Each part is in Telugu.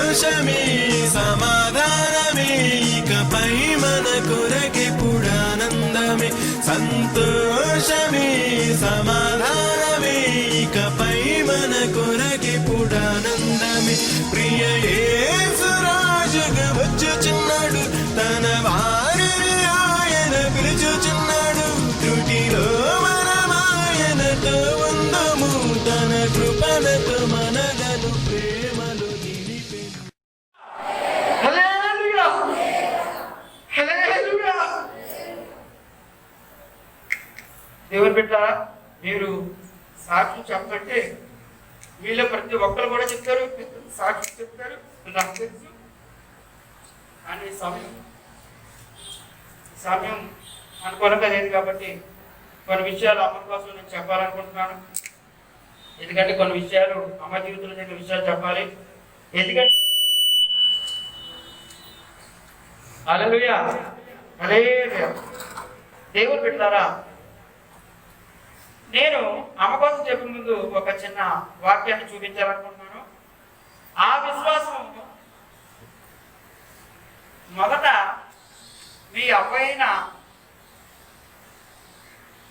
సంతోషమే సమాధానమే ఇకపై మన కొరకెప్పుడానందమే సంతోషమే సమాధానమే ఇకపై మన కొరకెప్పుడానందమే ప్రియ యేసు రాజుగా వచ్చుచున్నాడు తన వారిని ఆయన పిలుచుచున్నాడు త్రుటిలో మనమాయనతో ఉందము తన కృపణతో మనలను ప్రేమలో నిలిపెను. హల్లెలూయా హల్లెలూయా. దేవుని బిడ్డలారా, మీరు సాక్షి చెప్పంటే వీళ్ళ ప్రతి ఒక్కరు కూడా చెప్తారు, సాక్షి చెప్తారు, నాకు తెలుసు. కానీ సమయం అనుకూలంగా లేదు కాబట్టి కొన్ని విషయాలు అమ్మ కోసం నేను చెప్పాలనుకుంటున్నాను. ఎందుకంటే కొన్ని విషయాలు అమ్మ జీవితంలో జరిగిన విషయాలు చెప్పాలి. ఎందుకంటే హల్లెలూయా హల్లెలూయా. దేవుని బిడ్డలారా, నేను అమ్మ కోసం చెప్పే ముందు ఒక చిన్న వాక్యాన్ని చూపించాలనుకుంటున్నాను. ఆ విశ్వాసం మొదట మీ అవ్వైన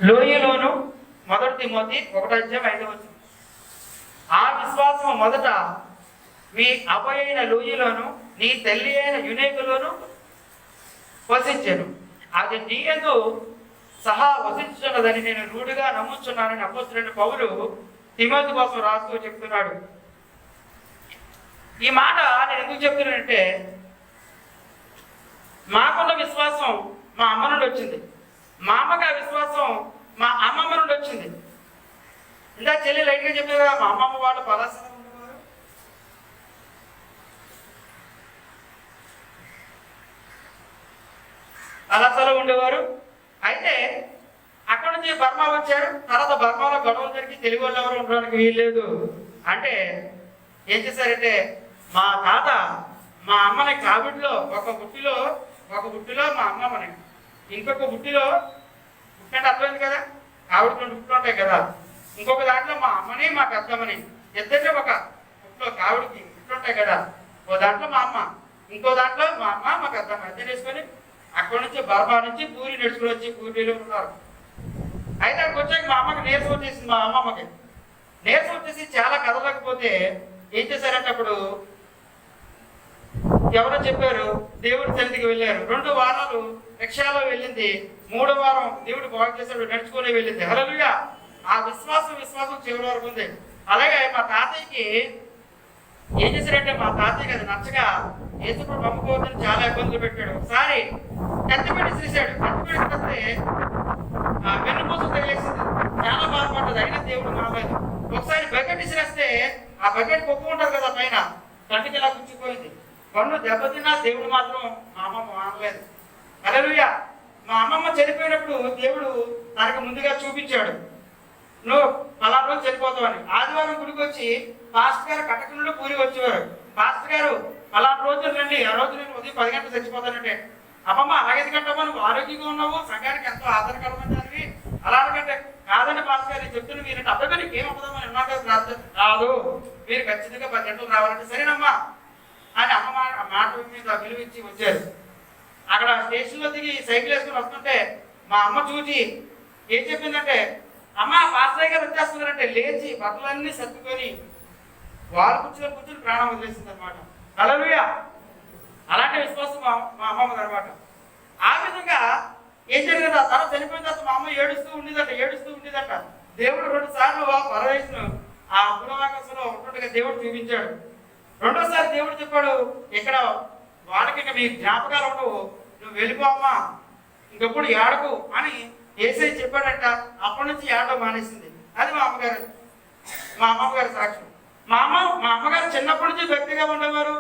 లోయలోను మొదటి తిమోతి 1:5. ఆ విశ్వాసం మొదట మీ అవ్వైన లోయలోను నీ తల్లి అయిన యునేకులోను వసించెను. అది నీ యందు సహా వసించున్నదని నేను రూఢిగా నమ్ముచున్నానని అపోస్తలుడైన పౌలు తిమోతి కోసం రాస్తూ చెప్తున్నాడు. ఈ మాట నేను ఎందుకు చెప్తున్నానంటే, మాకున్న విశ్వాసం మా అమ్మ నుండి వచ్చింది, మా అమ్మకి ఆ విశ్వాసం మా అమ్మమ్మ నుండి వచ్చింది. ఇందా చెల్లి లైట్గా చెప్పేది కదా, మా అమ్మమ్మ వాళ్ళు పలాసన ఉండేవారు, పలాసలో ఉండేవారు. అయితే అక్కడ నుంచి బర్మా వచ్చారు. తర్వాత బర్మాలో గొడవలు జరిగి తెలుగు వాళ్ళు ఎవరు ఉండడానికి వీల్లేదు అంటే ఏం చేశారంటే, మా తాత మా అమ్మని కావిడిలో ఒక బుట్టిలో మా అమ్మమ్మని, ఇంకొక బుట్టిలో బుట్టంటే అర్థమైంది కదా, కావిడికి 2 బుట్టలు ఉంటాయి కదా, ఇంకొక దాంట్లో మా అమ్మని మా పెద్దమ్మని ఇద్దరిని ఒక బుట్టలో కావిడికి బుట్టలు ఉంటాయి కదా, ఓ దాంట్లో మా అమ్మ, ఇంకో దాంట్లో మా అమ్మ మా పెద్దమ్మ ఇద్దరు వేసుకొని అక్కడి నుంచి బర్మా నుంచి పూరి నడుచుకుని వచ్చి పూరిలో ఉన్నారు. అయితే అక్కడికి వచ్చాక మా అమ్మకి నీరసం వచ్చేసింది. మా అమ్మమ్మకి నీరసం వచ్చేసి చాలా కదలకపోతే ఏం చేశారంటే, అప్పుడు ఎవరో చెప్పారు దేవుడి సన్నిధికి వెళ్ళారు. 2 వారాలు రిక్షాలో వెళ్ళింది, 3వ వారం దేవుడు బాగు చేశాడు, నడుచుకుని వెళ్ళింది. హల్లెలూయా. ఆ విశ్వాసం చివరి వరకు ఉంది. అలాగే మా తాతయ్యకి ఏం చేశారంటే, మా తాతయ్యకి అది నచ్చగా యేసుప్రభు నమ్ముకోవద్దని చాలా ఇబ్బందులు పెట్టాడు. ఒకసారి కత్తిపెట్టి శ్రీశాడు. కత్తిపెట్టి వస్తే వెన్నుపూస తగిలేసింది, చాలా బాధపడ్డది. అయినా దేవుడు మానలేదు. ఒకసారి బకెట్ ఇసిరేస్తే ఆ బకెట్ కొప్పు ఉంటుంది కదా పైన, కంటికి ఇలా గుచ్చిపోయింది. పన్ను దెబ్బతిన్నా దేవుడు మాత్రం మా అమ్మమ్మ మానలేదు. హల్లెలూయా. మా అమ్మమ్మ చనిపోయినప్పుడు దేవుడు తనకు ముందుగా చూపించాడు, నువ్వు పలానా రోజు చనిపోతావని. ఆదివారం గుడికి వచ్చి పాస్టర్ గారు కటక నుండి పూరి వచ్చేవారు. పాస్టర్ గారు పలానా రోజు రండి, ఆ రోజు నేను ఉదయం 10 గంటలకు చచ్చిపోతానంటే, అమ్మమ్మ అలాగే కంటమ్మా, నువ్వు ఆరోగ్యంగా ఉన్నావు, సంఘానికి ఎంతో ఆధారకరమైనవి, అలా అనుకంటే కాదండి పాస్టర్ గారు చెప్తున్నా మీరు అబ్బాయి నీకు ఏం అవ్వదామని అన్నాక రాదు, మీరు ఖచ్చితంగా 10 గంటలు రావాలంటే సరేనమ్మా అని అమ్మ మాట మీద విలువ ఇచ్చి వచ్చారు. అక్కడ స్టేషన్లో దిగి సైకిల్ వేసుకుని వస్తుంటే మా అమ్మ చూసి ఏం చెప్పిందంటే, అమ్మ పాస్టర్ గారు వచ్చేస్తున్నారంటే లేచి బట్టలన్నీ సర్దుకొని వాళ్ళు కూర్చుని ప్రాణం వదిలేసింది అనమాట. హల్లెలూయా. అలాంటి విశ్వాసం మా అమ్మమ్మ అనమాట. ఆ విధంగా ఏం జరిగింది, తన చనిపోయిన తర్వాత మా అమ్మ ఏడుస్తూ ఉండేదట. దేవుడు 2 సార్లు పరదేశను ఆ పునరాకాశంలో ఉంటుండగా దేవుడు చూపించాడు. 2వ సారి దేవుడు చెప్పాడు, ఇక్కడ వాళ్ళకి ఇంకా మీ జ్ఞాపకాలు ఉండవు, నువ్వు వెళ్ళిపోమ్మా, ఇంకెప్పుడు ఏడకు అని యేసయ్య చెప్పాడంట. అప్పటి నుంచి ఏడవ మానేసింది. అది మా అమ్మగారి సాక్ష్యం. మా అమ్మగారు చిన్నప్పటి నుంచి భక్తిగా ఉండేవారు.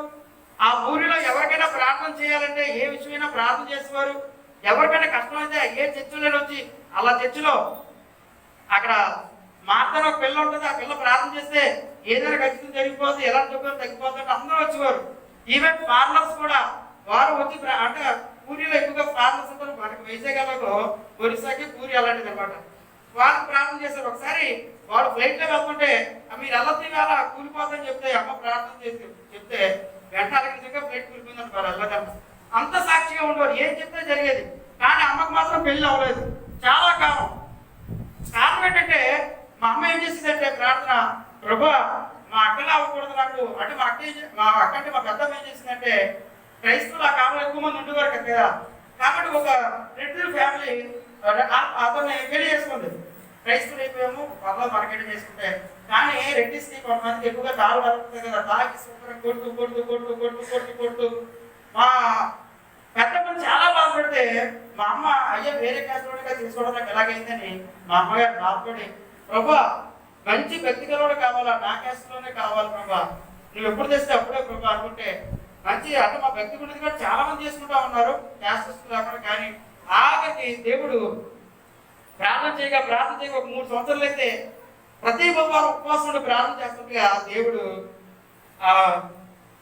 ఆ ఊరిలో ఎవరికైనా ప్రార్థన చేయాలంటే ఏ విషయమైనా ప్రార్థన చేసేవారు. ఎవరికైనా కష్టం అయితే ఏ చర్చిలో వచ్చి అలా చర్చిలో అక్కడ మార్తన ఒక పిల్ల ఉంటుంది, ఆ పిల్ల ప్రార్థన చేస్తే ఏదైనా ఖచ్చితంగా జరిగిపోతుంది, ఎలాంటి దుఃఖం తగ్గిపోతుంది, అందరూ వచ్చేవారు. ఈవెన్ ఫార్మర్స్ కూడా వారు వచ్చి అంటే పూరిలో ఎక్కువగా ఫార్మర్స్ ఉంటారు, మనకి వైజాగ్లో ఒరిస్సాకి పూరి అలాంటిది అనమాట. వాళ్ళు ప్రార్థన చేశారు. ఒకసారి వాళ్ళు ఫ్లైట్లో వెళ్తుంటే మీరు ఎలా తినాలా కూలిపోతుందని చెప్తే అమ్మ ప్రార్థన చేసి చెప్తే వెంటనే అలగించగా ప్లేట్ కూలిపోయిందంట వాళ్ళు వెళ్ళగలరు. అంత సాక్షిగా ఉండేవారు, ఏం చెప్తే జరిగేది. కానీ అమ్మకు మాత్రం పెళ్లి అవ్వలేదు చాలా కాలం. కారణం ఏంటంటే మా అమ్మ ఏం చేసిందంటే ప్రార్థన, ప్రభా మా అక్కలా అవ్వకూడదు నాకు అంటే మా అక్క అంటే మా పెద్దమ్మ ఏం చేసిందంటే, క్రైస్తవులు ఆ కాలంలో ఎక్కువ మంది ఉండేవారు కదా, కాబట్టి ఒక రెడ్డి ఫ్యామిలీ అతన్ని పెళ్లి చేసుకుంది. క్రైస్తవులు అయిపోయాము పర్లో మార్కెట్ చేసుకుంటే, కానీ రెడ్డిస్కి కొంతమందికి ఎక్కువగా తాళు వరుగుతుంది కదా, తాగి సూపర్ కొడుతూ కొడుతూ కొడుతూ కొడుతూ కొడుతూ కొడుతూ మా పెద్దమ్మని చాలా బాధపడితే మా అమ్మ అయ్యో వేరే క్యాస్ట్లోగా తీసుకోవడం నాకు ఎలాగైందని మా అమ్మగారు బాధపడి, ప్రభా మంచి వ్యక్తిగతోడు కావాలా, నా క్యాస్ట్లోనే కావాలి ప్రభా, నువ్వు ఎప్పుడు తెస్తే అప్పుడే ప్రభా అనుకుంటే మంచి అంటే మా వ్యక్తి గురించి కూడా చాలా మంది చేసుకుంటా ఉన్నారు క్యాస్ట్ లేకుండా. కానీ ఆఖరికి దేవుడు ప్రార్థన చేయగా ఒక 3 సంవత్సరాలు అయితే ప్రతి బుధవారం ఉపవాసం ఉండి ప్రార్థన చేస్తుండగా దేవుడు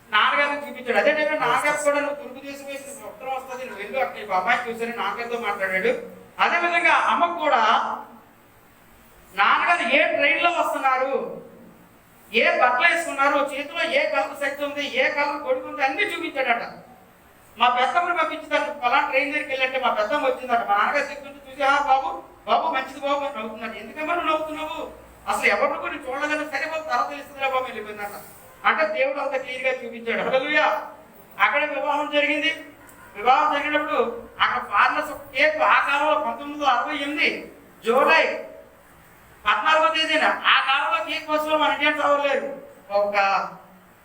నాన్నగారిని చూపించాడు. అదే టైంలో నాన్నగారు కూడా నువ్వు తురుపు తీసివేసి ఉత్తరం వస్తుంది, నువ్వు వెళ్ళు అక్కడ అమ్మాయి చూసని నాన్నగారితో మాట్లాడాడు. అదేవిధంగా అమ్మకు కూడా నాన్నగారు ఏ ట్రైన్లో వస్తున్నారు, ఏ బట్టలు వేసుకున్నారు, చేతిలో ఏ కలర్ శక్తి ఉంది, ఏ కలర్ కొడుకు ఉంది అన్ని చూపించాడట. మా పెద్దమ్మని పంపించిందట, పలానా ట్రైన్ దగ్గరికి వెళ్ళంటే మా పెద్దమ్మ వచ్చిందట. మా నాన్నగారు చెప్తుంటే చూసి బాబు బాబు మంచిది బాబు అని నవ్వుతున్నాడు. ఎందుకమ్మా నువ్వు నవ్వుతున్నావు, అసలు ఎవరిని కూడా చూడలేదని, సరే బాబు తర్వాత తెలుస్తుందిరా బాబు వెళ్ళిపోయిందట. అంటే దేవుడు అంత క్లియర్ గా చూపించాడు. హల్లెలూయా. అక్కడ వివాహం జరిగింది. వివాహం జరిగినప్పుడు అక్కడ ఫారినర్స్ కేక్ ఆ కాలంలో 1968 జూలై 14వ తేదీన ఆ కాలంలో కేక్ కోసం మన ఇండియన్స్ అవ్వలేరు.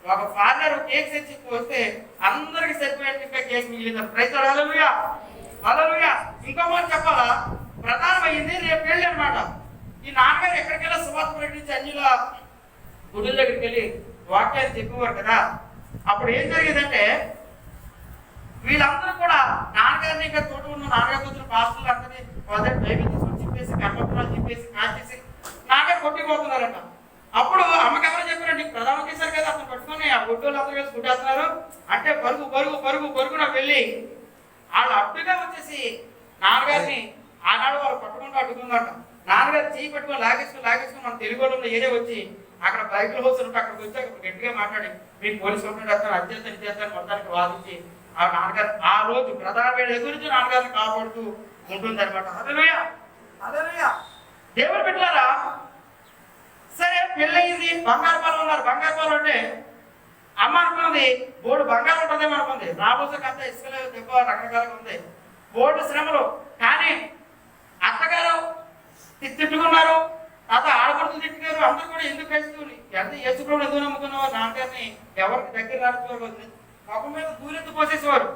ఒక ఫారినర్ కేక్ తెచ్చి వస్తే అందరికి సరిపోయేట్టుగా కేక్ మిగిలింది. Praise lord. Hallelujah hallelujah. ఇంకో మాట చెప్పాలా, ప్రధానమైంది రేపు పెళ్ళి అనమాట. ఈ నాన్నగారు ఎక్కడికెళ్ళా సువార్త ప్రకటించి అన్యుల గుడుల దగ్గరికి వెళ్ళి వాక్యాన్ని చెప్పేవారు కదా. అప్పుడు ఏం జరిగేదంటే వీళ్ళందరూ కూడా నాన్నగారిని ఇంకా తోట ఉన్న నాన్నగారు వచ్చిన పాస్టర్లు అందరినీ మొదటి బైబిల్ తీసుకొని చెప్పేసి కర్మపురాలు చెప్పేసి కాల్చేసి నాన్నగారు కొట్టిపోతున్నారంట. అప్పుడు అమ్మకి ఎవరో చెప్పారు, నీకు ప్రధానం చేశారు కదా, అతను పట్టుకొని ఆ ఒడ్డోళ్ళు అందరూ కలిసి కుట్టేస్తున్నారు అంటే పరుగు పరుగు పరుగు పరుగున వెళ్ళి వాళ్ళు అడ్డుగా వచ్చేసి నాన్నగారిని ఆనాడు వాళ్ళు పట్టుకుంటూ అడ్డుకుందంట. నాన్నగారు చేయి పెట్టుకొని లాగేసుకుని మన తెలుగు వాళ్ళలో ఏదే వచ్చి అక్కడ బైబిల్ హౌస్ ఉంటే అక్కడికి వచ్చి అక్కడ గట్టిగా మాట్లాడి మీకు పోలీసు కంప్లైంట్ వేస్తాను, అది చేస్తాను మొత్తానికి వాదించి ఆ నాన్నగారు ఆ రోజు ప్రధాన వేడి గురించి నాన్నగారిని కాపాడుతూ ఉంటుంది అనమాట. హల్లెలూయా హల్లెలూయా. దేవుడు పెట్టారా సరే పెళ్ళయింది, బంగారు పాలు ఉన్నారు. బంగారు పాలు అంటే అమ్మ అనుకున్నది బోర్డు బంగారం ఉంటుందేమో అనుకుంది. రాబోసే అంతా ఇసుకలేదు దెబ్బ రకరకాలుగా ఉంది, బోర్డు శ్రమలు. కానీ అత్తగారు తిట్టుకున్నారు, తాత ఆడపడుతులు తిట్టుగారు, అందరూ కూడా ఎందుకు కలిసి ఎంత యేసుప్రభువుని ఎందుకు నమ్ముకున్నావో నాన్నగారిని ఎవరికి దగ్గర రాకపోవాలి, ముఖం మీద దూరెత్తు పోసేసేవారు,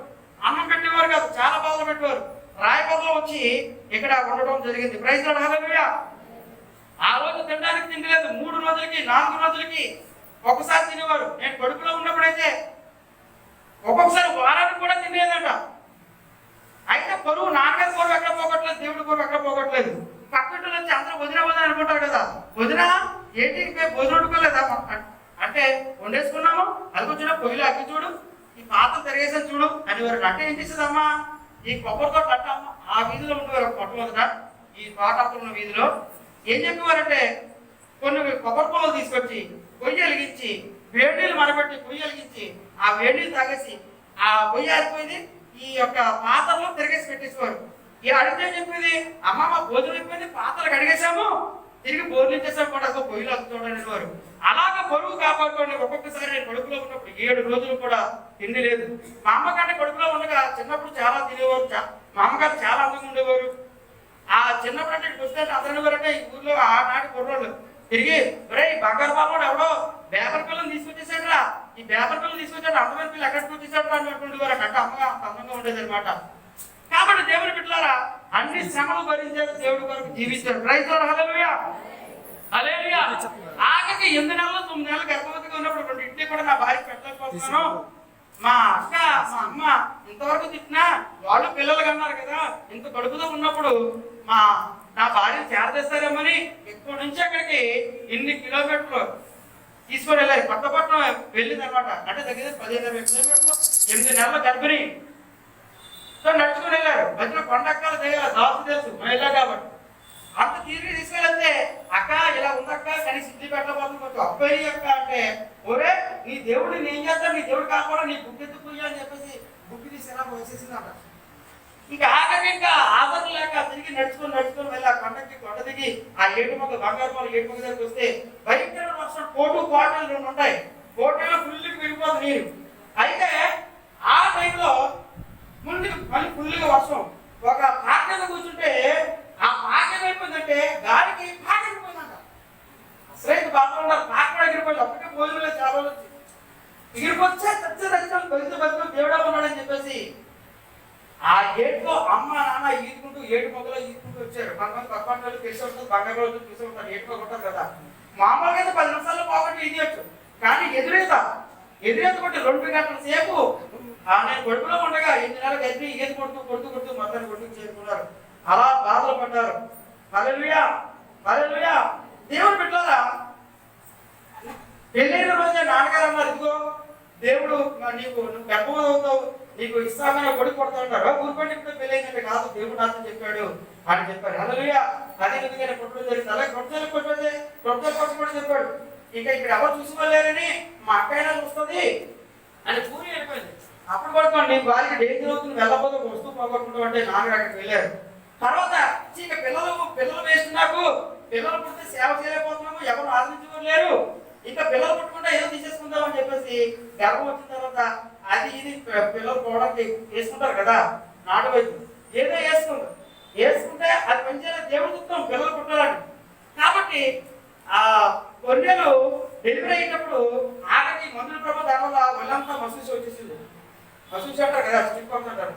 అన్నం పెట్టేవారు కాదు, చాలా బాధలు పెట్టేవారు. రాయపదలో వచ్చి ఇక్కడ ఉండడం జరిగింది. Praise lord. హల్లెలూయా. ఆ రోజు తినడానికి తిండి లేదు. 3 రోజులకి 4 రోజులకి ఒకసారి తినేవారు. నేను కడుపులో ఉన్నప్పుడైతే ఒక్కొక్కసారి వారానికి కూడా తినేదంట. అయితే పరువు నాన్నగారి పరువు ఎక్కడ పోగొట్టలేదు, దేవుడి పరువు ఎక్కడ పోగొట్టలేదు. పక్కన వచ్చి అందరూ వదిన అనుకుంటారు కదా, వదిన ఏంటి భోజనం వండుకోలేదా అంటే వండేసుకున్నాము, అది వచ్చిన పొయ్యిలో అగ్గి చూడు, ఈ పాత్ర తిరిగేసాను చూడు అని వారు. అంటే ఏం చేసేదమ్మా, ఈ కొబ్బరి తోట అంటే ఆ వీధిలో ఉండేవారు ఒక మొట్టమొదట, ఈ తోట ఉన్న వీధిలో ఏం చెప్పేవారంటే కొన్ని కొబ్బరి పొలాలు తీసుకొచ్చి పొయ్యి వెలిగించి వేడి నీళ్ళు మరబెట్టి పొయ్యి వెలిగించి ఆ వేడి నీళ్ళు తాగేసి ఆ పొయ్యి ఆరిపోయింది ఈ యొక్క పాత్రలో తిరిగేసి పెట్టేసేవారు. ఈ అడిగితే చెప్పేది, అమ్మమ్మ భోజనం అయిపోయింది, పాత్రలు కడిగేసాము, తిరిగి భోజనం చేసాము కూడా పొయ్యిలో అతుకోవడానికి వారు. అలాగ పొరుగు కాపాడుకోండి. ఒక్కొక్కసారి నేను కడుపులో ఉన్నప్పుడు 7 రోజులు కూడా తిండి లేదు. మా అమ్మగారిని కడుపులో ఉండగా చిన్నప్పుడు చాలా తినేవారు. మా అమ్మగారు చాలా అందంగా ఉండేవారు. ఆ చిన్నప్పుడు అంటే వస్తే అందరూ ఎవరంటే ఈ ఊర్లో ఆనాటి కుర్రోళ్ళు తిరిగి ఒరే బంగారు బాబు ఎవడో బేపర్ పిల్లలు తీసుకొచ్చేసాడురా, ఈ బేపర్ పిల్లలు తీసుకొచ్చాడు, అందమైన పిల్లలు ఎక్కడికి వచ్చేసాడు అనుకుంటుండేవారు. అంటే అమ్మగా అంత అందంగా ఉండేది అనమాట. కాబట్టి దేవుని బిడ్డలారా అన్ని శ్రమలు భరించారు, దేవుడి వరకు జీవించారు. Praise lord. Hallelujah hallelujah. ఆఖరికి 8 నెలలు 9 నెలలు గర్భవతిగా ఉన్నప్పుడు 2 ఇడ్లీ కూడా నా భార్య పెట్టలేకపోతున్నాను. మా అక్క మా అమ్మ ఇంతవరకు తిట్టినా వాళ్ళు పిల్లలు కన్నారు కదా, ఇంత కడుపుతో ఉన్నప్పుడు నా భార్యను చేరదీస్తారేమని ఇక్కడి నుంచి అక్కడికి ఎన్ని కిలోమీటర్లు తీసుకొని వెళ్ళాలి. కొత్తపట్నం వెళ్ళింది అనమాట. అంటే దగ్గర 15-20 కిలోమీటర్లు 8 నెలల గర్భిణి నడుచుకుని వెళ్ళారు. మధ్యలో కొండక్కలు దిగాలి, దాసు తెలుసు మహిళ కాబట్టి అంత తిరిగి తీసుకెళ్తే అక్క ఇలా ఉందక్క కానీ సిద్ధి పెట్టబోతుంది కొంచెం అప్పయ్యి అక్క అంటే ఒరే నీ దేవుడు నేను చేస్తాను నీ దేవుడు కాకుండా నీ బుక్ ఎత్తుకుయ్యా అని చెప్పేసి బుక్ తీసి ఎలా వచ్చేసిందంట. ఇంకా ఆఖరికి ఇంకా ఆదరణ లేక తిరిగి నడుచుకొని వెళ్ళి ఆ కొండ దిగి ఆ ఏడు మొక్క బంగారు మొక్క ఏడు మొక్క దగ్గరికి వస్తే భయంకరమైన వర్షం కోటలు రెండు ఉంటాయి. కోటలో ఫుల్గా వెళ్ళిపోతుంది నీరు. అయితే ఆ టైంలో ముందుకు మళ్ళీ ఫుల్గా వర్షం. ఒక పాక మీద కూర్చుంటే ఆ పాక ఏమైపోయిందంటే గాలికి పాక ఎగిరిపోయిందంట. అసలు బాగా ఉన్నారు పాక కూడా ఎగిరిపోయింది. అప్పటికే భోజనంలో చాలా రోజులు వచ్చి ఎగిరిపోతే బతుకు దేవుడా ఉన్నాడని చెప్పేసి ఆ ఏడులో అమ్మ నాన్న ఈదుకుంటూ ఏడు మొక్కలో ఈదుకుంటూ వచ్చారు. కొంతమంది పక్కన తెలిసి ఉంటుంది బంగారు రోజులు చూసి ఉంటారు ఏడు మొక్క ఉంటుంది కదా. మామూలుగా అయితే 10 నిమిషాల్లో పోగొట్టి ఈదియచ్చు. కానీ ఎదురేత కొట్టి 2 గంటల సేపు నేను కొడుకులో ఉండగా 8 నెలలు గడ్డి ఈది కొడుతూ మొత్తాన్ని కొట్టుకు చేరుకున్నారు. అలా బాధలు పడ్డారు. హల్లెలూయా హల్లెలూయా. దేవుడు బిడ్డలారా పెళ్ళైన రోజే నాన్నగారు అన్నారు ఇదిగో దేవుడు నువ్వు గర్భవతి అవుతావు నీకు ఇస్తామని కొడుకు కొడతా ఉంటారు. ఊరుకోండి ఇప్పుడు పెళ్ళైందంటే కాదు దేవుడు నాతో చెప్పాడు అని చెప్పారు. హల్లెలూయా. అదే విధంగా పుట్టడం జరిగింది. అలాగే కొట్టలు చెప్పాడు. ఇంకా ఇక్కడ ఎవరు చూసుకోలేరని మా అక్కైనా చూస్తుంది అని పూరి అయిపోయింది. అప్పుడు పడుకోండి నీ భార్య డేంజర్ అవుతుంది వెళ్ళబోతే వస్తువు పోగొట్టుకుంటాం అంటే నాన్నగారు అక్కడికి వెళ్ళారు. తర్వాత ఇంకా పిల్లలు వేసి నాకు పిల్లలు పుడితే సేవ చేయలేకపోతున్నాము ఎవరు ఆదరించుకోలేరు ఇంకా పిల్లలు పుట్టకుండా ఏదో తీసేసుకుందాం అని చెప్పేసి గర్భం వచ్చిన తర్వాత అది ఇది పిల్లలు పోవడానికి వేసుకుంటారు కదా నాటు వైద్యం ఏదో వేసుకుంటే అది మంచిగా దేవుడు చూస్తాం పిల్లలు పుట్టాలని. కాబట్టి ఆ కొన్నేళ్ళు డెలివరీ అయినప్పుడు ఆఖరికి మందుల ప్రభావం దానివల్ల ఒళ్ళంతా మసూసి వచ్చేసింది. మసూసి అంటారు కదా స్టిక్ అంటారు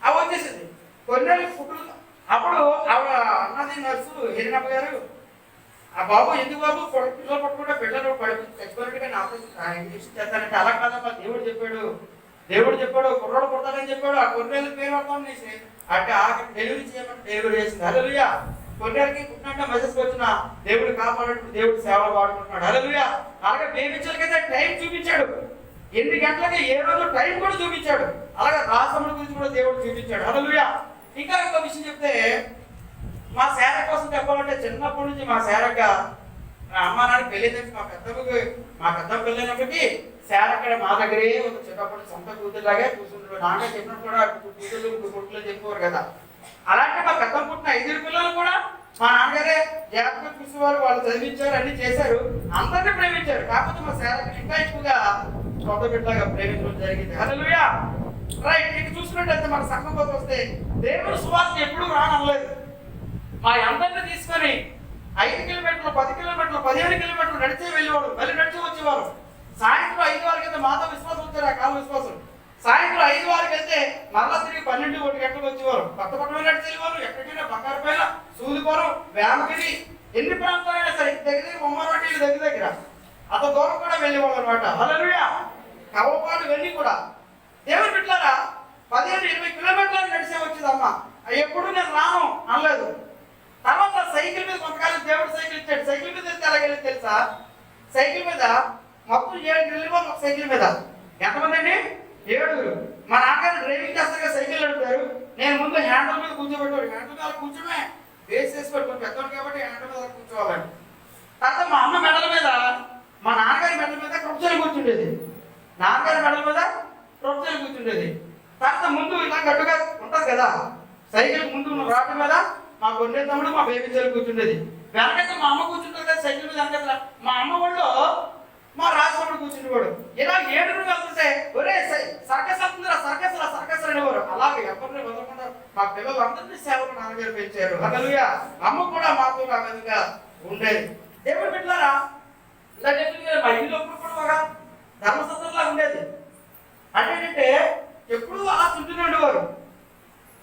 అవి వచ్చేసింది. కొన్నేళ్ళు పుట్టులు అప్పుడు ఆవిడ అన్నది నర్సు హిరణప్ప గారు ఆ బాబు ఎందుకు బాబు పిల్లలు పట్టుకుంటే పిల్లలు చచ్చిపోయినట్టుగా ఇంజక్షన్ చేస్తానంటే అలా కాదమ్మా దేవుడు చెప్పాడు కుర్రోడు పుడతాడని చెప్పాడు. ఆ కొన్నేళ్ళకి పేరు పడతాం చేసి అంటే ఆఖరికి డెలివరీ చేయమంటే డెలివరీ చేసింది. హల్లెలూయా. కొన్నేళ్ళకి పుట్టినట్టు మెసేజ్ వచ్చిన దేవుడు కాపాడేటప్పుడు దేవుడు సేవలు వాడుకుంటున్నాడు. హల్లెలూయా. అలాగే బేబిచ్చలకైతే టైం చూపించాడు. 8 గంటలకి ఏ రోజు టైం కూడా చూపించాడు. అలాగే రాసముల గురించి కూడా దేవుడు చూపించాడు. హల్లెలూయా. ఇంకా ఇంకో విషయం చెప్తే మా శార కోసం చెప్పాలంటే చిన్నప్పటి నుంచి మా శారక్క అమ్మ నాన్న పెళ్లి తెచ్చి మా పెద్ద పెళ్ళైనప్పటికీ శారక్కడ మా దగ్గరే ఒక చిన్నప్పటి సొంత కూతురులాగే కూర్చుంటారు. నాన్న చెప్పినట్టు కూడా కూతురు కొడుకులు చెప్పేవారు కదా. అలాంటి మా పెద్ద పుట్టిన 5 పిల్లలు కూడా మా నాన్నగారే జాగ్రత్తగా చూసేవారు. వాళ్ళు చదివించారు అన్ని చేశారు అందరినీ ప్రేమించారు. కాకపోతే మా శారక్క ఇంకా ఎక్కువగా సొంత బిడ్డగా ప్రేమించడం జరిగింది. హల్లెలూయా. రైట్. ఇక చూసినట్టయితే మన సంఘం కోసం వస్తే దేవుడు సువార్త ఎప్పుడూ రానలేదు. మా అందరినీ తీసుకొని 5 కిలోమీటర్లు 10 కిలోమీటర్లు 15 కిలోమీటర్లు నడిచే వెళ్ళేవాడు. మళ్ళీ నడిచి వచ్చేవారు. సాయంత్రం 5 వరకు అయితే మాతో విశ్వాసం వచ్చారు ఆ కాల విశ్వాసం. సాయంత్రం 5 వరకు అయితే మరలా తిరిగి 12-1 గంటలకు వచ్చేవారు. కొత్త పట్టణం నడిచి వెళ్ళేవారు. ఎక్కడికైనా బంగారుపైన సూదిపురం వేమగిరి ఎన్ని ప్రాంతాలైనా సరే దగ్గర బొమ్మరోటి దగ్గర అంత దూరం కూడా వెళ్ళేవాళ్ళు అనమాట. హల్లెలూయా. కవ్వపాడు వెళ్ళి కూడా దేవుని బిడ్డలారా 15-20 కిలోమీటర్లు నడిచే వచ్చేదమ్మ. ఎప్పుడు నేను రాను అనలేదు. తర్వాత సైకిల్ మీద కొంతకాలం దేవుడు సైకిల్ ఇచ్చాడు. సైకిల్ మీద వెళ్తే ఎలాగెళ్ళి తెలుసా? సైకిల్ మీద మొత్తం 7 వెళ్ళిపోయి ఒక సైకిల్ మీద ఎంతమంది అండి? 7. మా నాన్నగారు డ్రైవింగ్ చేస్తాగా సైకిల్ నడుపుతారు. నేను ముందు హ్యాండిల్ మీద కూర్చోబెట్టాడు. హ్యాండిల్ మీద కూర్చోమే బేస్ చేసి పెట్టుకుని పెద్దవాడు కాబట్టి హ్యాండిల్ మీద కూర్చోవాలని. తర్వాత మా అమ్మ మెడల మీద మా నాన్నగారి మెడల మీద ప్రొఫెసర్ కూర్చుండేది. నాన్నగారి మెడల మీద ప్రొఫెసర్ కూర్చుండేది. తర్వాత ముందు ఇలా గట్టుగా ఉంటుంది కదా సైకిల్ ముందు రాటు మీద మా కొన్నే తమ్ముడు మా బేబీ చెల్లి కూర్చుండేది. వెనకైతే మా అమ్మ కూర్చుంటుంది కదా సైకిల్ మీద వెనక మా అమ్మ వాళ్ళు మా రాజతమ్ముడు కూర్చుండేవాడు. ఇలా 7 వెళ్తుంటే ఒరే సర్కస్ అవుతుందిరా సర్కస్ అనేవారు. అలాగే ఎవరిని వదలకుండా మా పిల్లలు అందరినీ సేవలు నాన్నగారు పెంచారు. హల్లెలూయా. అమ్మ కూడా మాతో ఆ విధంగా ఉండేది. దేవుడు బిడ్డలారా ఇలా చెప్పి మా ఇల్లు కూడా ఒక ధర్మసత్రంలా ఉండేది. అంటే ఎప్పుడు అలా చుట్టూనే ఉండేవారు.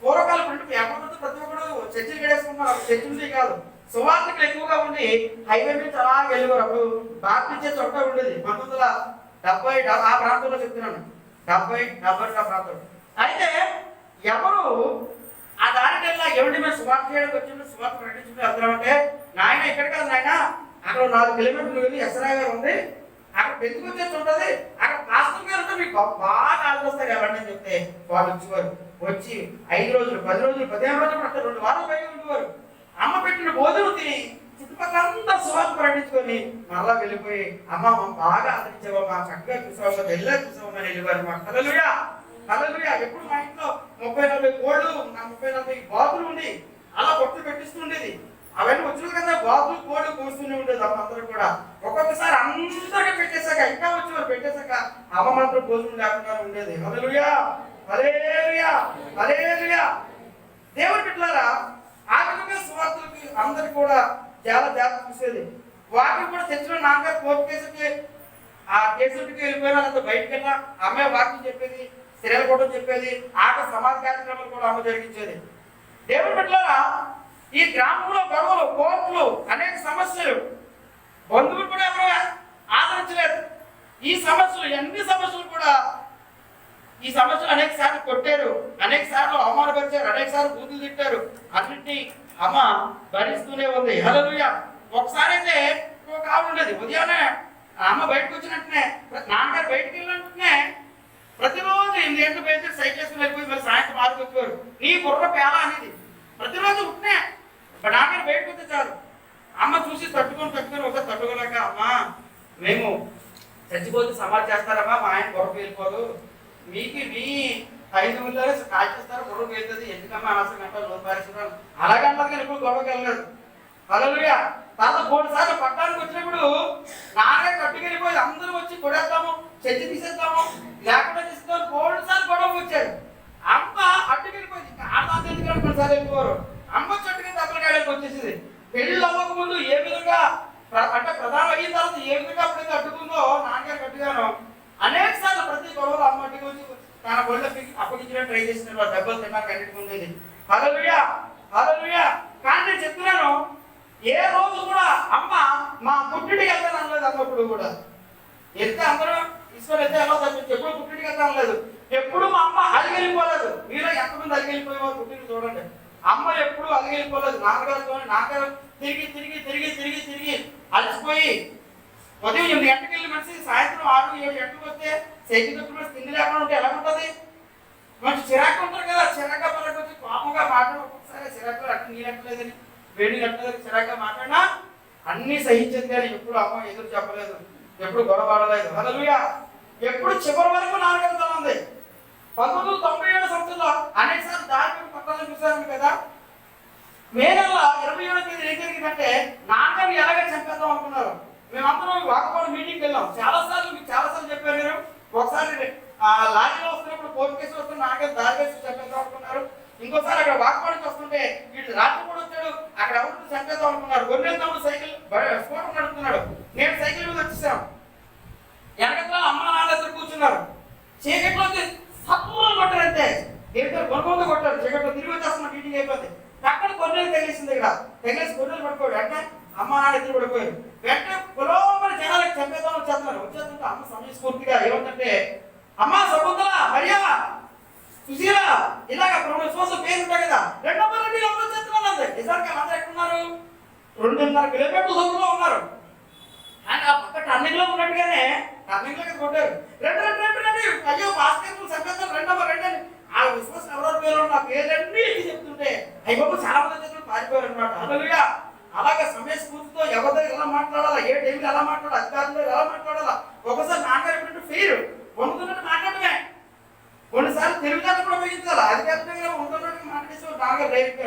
పూర్వకాలం వ్యాపారంతో ప్రతి ఒక్కరు చర్చిలు గడేసుకున్నారు. చర్చిలు కాదు సువార్తకులు ఎక్కువగా ఉండి హైవే మీద అలా వెళ్ళేవారు. అప్పుడు బాప్టిచ్చే చోట ఉండేది. 1970 ఆ ప్రాంతంలో చెప్తున్నాను. 70 ప్రాంతం. అయితే ఎవరు ఆ దానికి వెళ్ళా ఎవరి మీద సువార్త చేయడానికి వచ్చినప్పుడు సువార్త ప్రకటించుకుని వెళ్తున్నామంటే నాయన ఇక్కడ కాదు నాయన అక్కడ 4 కిలోమీటర్లు వెళ్ళి ఎస్ఐ గారు ఉంది అక్కడ పెంచుకొచ్చేసి ఉంటుంది. అక్కడ పాస్టర్ గారు ఉంటే మీకు బాగా ఆలోచిస్తారు ఎవరన్నా చెప్తే వాళ్ళు వచ్చేవారు. వచ్చి 5 రోజులు 10 రోజులు 15 రోజులు అక్కడ 2 వారాలు పైగా ఉండేవారు. అమ్మ పెట్టిన భోజనం తిని చుట్టుపక్కల అంతా సువార్త ప్రకటించుకొని మరలా వెళ్ళిపోయి అమ్మ బాగా ఆదరించావమ్మా, చక్కగా చూసావమ్మా, వెళ్ళా చూసావమ్మా అని వెళ్ళిపోయారు మా. హల్లెలూయా హల్లెలూయా. ఎప్పుడు మా ఇంట్లో 30-40 కోళ్ళు, 30-40 బాతులు ఉండి అలా పొట్టు పెట్టిస్తుండేది. అవన్నీ వచ్చిన కదా బాతులు కోళ్ళు కూస్తూనే ఉండేది అమ్మ అందరూ కూడా. ఒక్కొక్కసారి అందరికీ పెట్టేశాక ఇంకా వచ్చేవారు పెట్టేశాక అమ్మ మాత్రం భోజనం లేకుండా ఉండేది. హల్లెలూయా హల్లెలూయా హల్లెలూయా. దేవుని బిడ్డలారా, ఆ విధంగా సువార్తలకి అందరు కూడా చాలా జాగ్రత్త చూసేది. వాటిని కూడా చర్చిలో నాన్నగారు కోర్టు కేసుకి ఆ కేసుకి వెళ్ళిపోయినా అంత బయటకు వెళ్ళినా అమ్మాయి వాక్యం చెప్పేది, సిరియల్ కూడా చెప్పేది, ఆట సమాజ కార్యక్రమాలు కూడా అమ్మ జరిగించేది. దేవుని బిడ్డలారా, ఈ గ్రామంలో గొడవలు, కోర్టులు, అనేక సమస్యలు, బంధువులు కూడా ఎవరు ఆదరించలేదు. ఈ సమస్యలు, అన్ని సమస్యలు కూడా ఈ సమస్యలు అనేక సార్లు కొట్టారు, అనేక సార్లు అవమానపరిచారు, అనేక సార్లు బూతులు తిట్టారు. అన్నింటినీ అమ్మ భరిస్తూనే ఉంది. హల్లెలూయా. ఒకసారి అయితే ఒక ఆవిడ ఉండేది. ఉదయాన్నే అమ్మ బయటకు వచ్చినట్టునే, నాన్నగారు బయటకు వెళ్ళినట్టునే ప్రతిరోజు 8 గంటలు బయట సైకిల్ వేసుకుని వెళ్ళిపోయి మరి సాయంత్రం 6కి వచ్చేవారు. నీ బుర్ర పేల అనేది ప్రతిరోజు ఉంటే నాన్నగారు బయటకు వస్తే చాలు అమ్మ చూసి తట్టుకొని ఒకసారి తట్టుకోలేక, అమ్మా మేము చచ్చిపోతే సమాధి చేస్తారమ్మా, మా ఆయన బుర్ర పేలిపోదు, మీకు మీ 5 ఊళ్ళో కాల్చేస్తారు, బుర్ర పేలుతుంది, ఎందుకమ్మా అనవసరం గంటలు లోన్ పారేస్తున్నారు అలాగంటారు. కానీ ఇప్పుడు గొడవకి వెళ్ళలేదు. హల్లెలూయా. తర్వాత 3 సార్లు పట్టడానికి వచ్చినప్పుడు నాన్నగారు కట్టుకెళ్ళిపోయి అందరూ వచ్చి కొడేద్దాము, చర్చి తీసేద్దాము, లేకుండా తీసేద్దాం 3 సార్లు గొడవకు వచ్చారు. అమ్మ అడ్డుకెళ్ళిపోయింది. ఆడదాంతో ఎందుకంటే 3 సార్లు వెళ్ళిపోరు. అమ్మ చెట్టుకి దెబ్బలకాయలకు వచ్చేసింది. పెళ్లి అవ్వక ముందు ఏ విధంగా అంటే ప్రధానం అయిన తర్వాత ఏ విధంగా అప్పుడైతే అడ్డుకుందో నాన్నగారు గట్టిగాను అనేక సార్లు ప్రతి గొడవలు అమ్మ అడ్డుకు వచ్చి తన ఒళ్ళకి అప్పగించడానికి ట్రై చేసిన దెబ్బలు తిన్నాక అన్నిటికీ ఉండేది. హల్లెలూయా హల్లెలూయా. కానీ నేను చెప్తున్నాను, ఏ రోజు కూడా అమ్మ మా పుట్టింటికి వెళ్తాను అనలేదు. అన్నప్పుడు కూడా వెళ్తే అందరూ ఈశ్వరు వెళ్తే ఎలా తప్పించి ఎప్పుడు పుట్టింటికి వెళ్తాను అనలేదు. ఎప్పుడు మా అమ్మ అలిగెళ్ళిపోలేదు. మీలో ఎంతమంది అలిగెళ్ళిపోయేవారు పుట్టింటి చూడండి. అమ్మ ఎప్పుడు అలిగెళ్ళిపోలేదు. నాన్నగారు తిరిగి అలసిపోయి ఉదయం 8 గంటలకు వెళ్ళి మనిషి సాయంత్రం 6-7 గంటలకు వస్తే సైకిల్ తప్పులు తిండి లేకుండా ఉంటే ఎలా ఉంటుంది? మంచి చిరాకు ఉంటారు కదా, చిరాగ్గా పల్లెకి వచ్చి కోపంగా మాట్లాడి ఒక్కొక్కసారి చిరాకులు అట్లా నీళ్ళట్లేదని వేడి కట్టలేదని చిరాగ్గా మాట్లాడినా అన్ని సహించేది. కానీ ఎప్పుడు అమ్మ ఎదురు చెప్పలేదు, ఎప్పుడు గొడవ ఆడలేదు. హల్లెలూయా. ఎప్పుడు చివరి వరకు నాన్నగారితో ఉంది. 1997 సంవత్సరంలో అనేక సార్లు దారి పట్టాలని చూసారు కదా. మే నెల 27వ తేదీ ఏం జరిగిందంటే నాన్నగారిని ఎలాగ చంపేద్దాం అనుకున్నారు. మేమందరం వాకపోవడం మీటింగ్కి వెళ్ళాం. చాలాసార్లు చెప్పారు. మీరు ఒకసారి లారీలో వస్తున్నప్పుడు కోర్టు కేసు వస్తున్న నాన్నగారు దారి వేసి చంపేద్దాం అనుకున్నారు. ఇంకోసారి అక్కడ వాకపోవడానికి వస్తుంటే వీళ్ళు రాత్రి కూడా వచ్చాడు, అక్కడ ఎవరు చంపేద్దాం అనుకున్నారు. గొర్రెలతో సైకిల్ స్కూటర్ నడుపుతున్నాడు. నేను సైకిల్ మీద వచ్చేసాం. వెనకట్లో అమ్మ నాన్న కూర్చున్నారు. చీకట్లో సత్వం కొట్టారంటే దేవుడు గొడవతో కొట్టారు. చీకట్లో తిరిగి వచ్చేస్తున్న మీటింగ్ అయిపోతే అక్కడ గొర్రెలు తగిలేసింది. ఇక్కడ తగిలేసి గొర్రెలు పడిపోయాడు. అంటే అమ్మ నాన్న ఇద్దరు పడిపోయారు. వెంటనే పులోమని జనాలకు చంపేద్దాం వచ్చేస్తుంటే అమ్మ సమయస్ఫూర్తిగా ఏమంటే, అమ్మ శకుంతల, మరియా, సుశీల ఇలాగ విశ్వాసం పేరు ఉంటాయి కదా, 2 రెడ్డి ఎవరు వచ్చేస్తున్నారు. నిజానికి అందరూ ఎక్కడున్నారు? 2.5 కిలోమీటర్ల దూరంలో ఉన్నారు. అండ్ ఆ పక్క టర్నింగ్ లో ఉన్నట్టుగానే టర్నింగ్ లో కొట్టారు. రెండు అయ్యో భాస్కర్ చంపేద్దాం, 2 రెడ్డి అని ఆ విశ్వాసం ఎవరో పేరు నా పేర్లన్నీ చెప్తుంటే అయ్యో చాలా మంది చేతులు పారిపోయారు అనమాట. హల్లెలూయా. అలాగే సమయస్ఫూర్తితో ఎవరి దగ్గర ఎలా మాట్లాడాలా, ఏ టైంలో ఎలా మాట్లాడాలి, అధికారులు ఎలా మాట్లాడాలా. ఒకసారి నాన్నగారు ఫెయిర్ వండుతున్నట్టు మాట్లాడమే, కొన్నిసార్లు తెలివితేటలు కూడా ఉపయోగించాలి. అధికారుల దగ్గర వండుతున్నట్టు మాట్లాడేసి నాన్నగారు డైరెక్ట్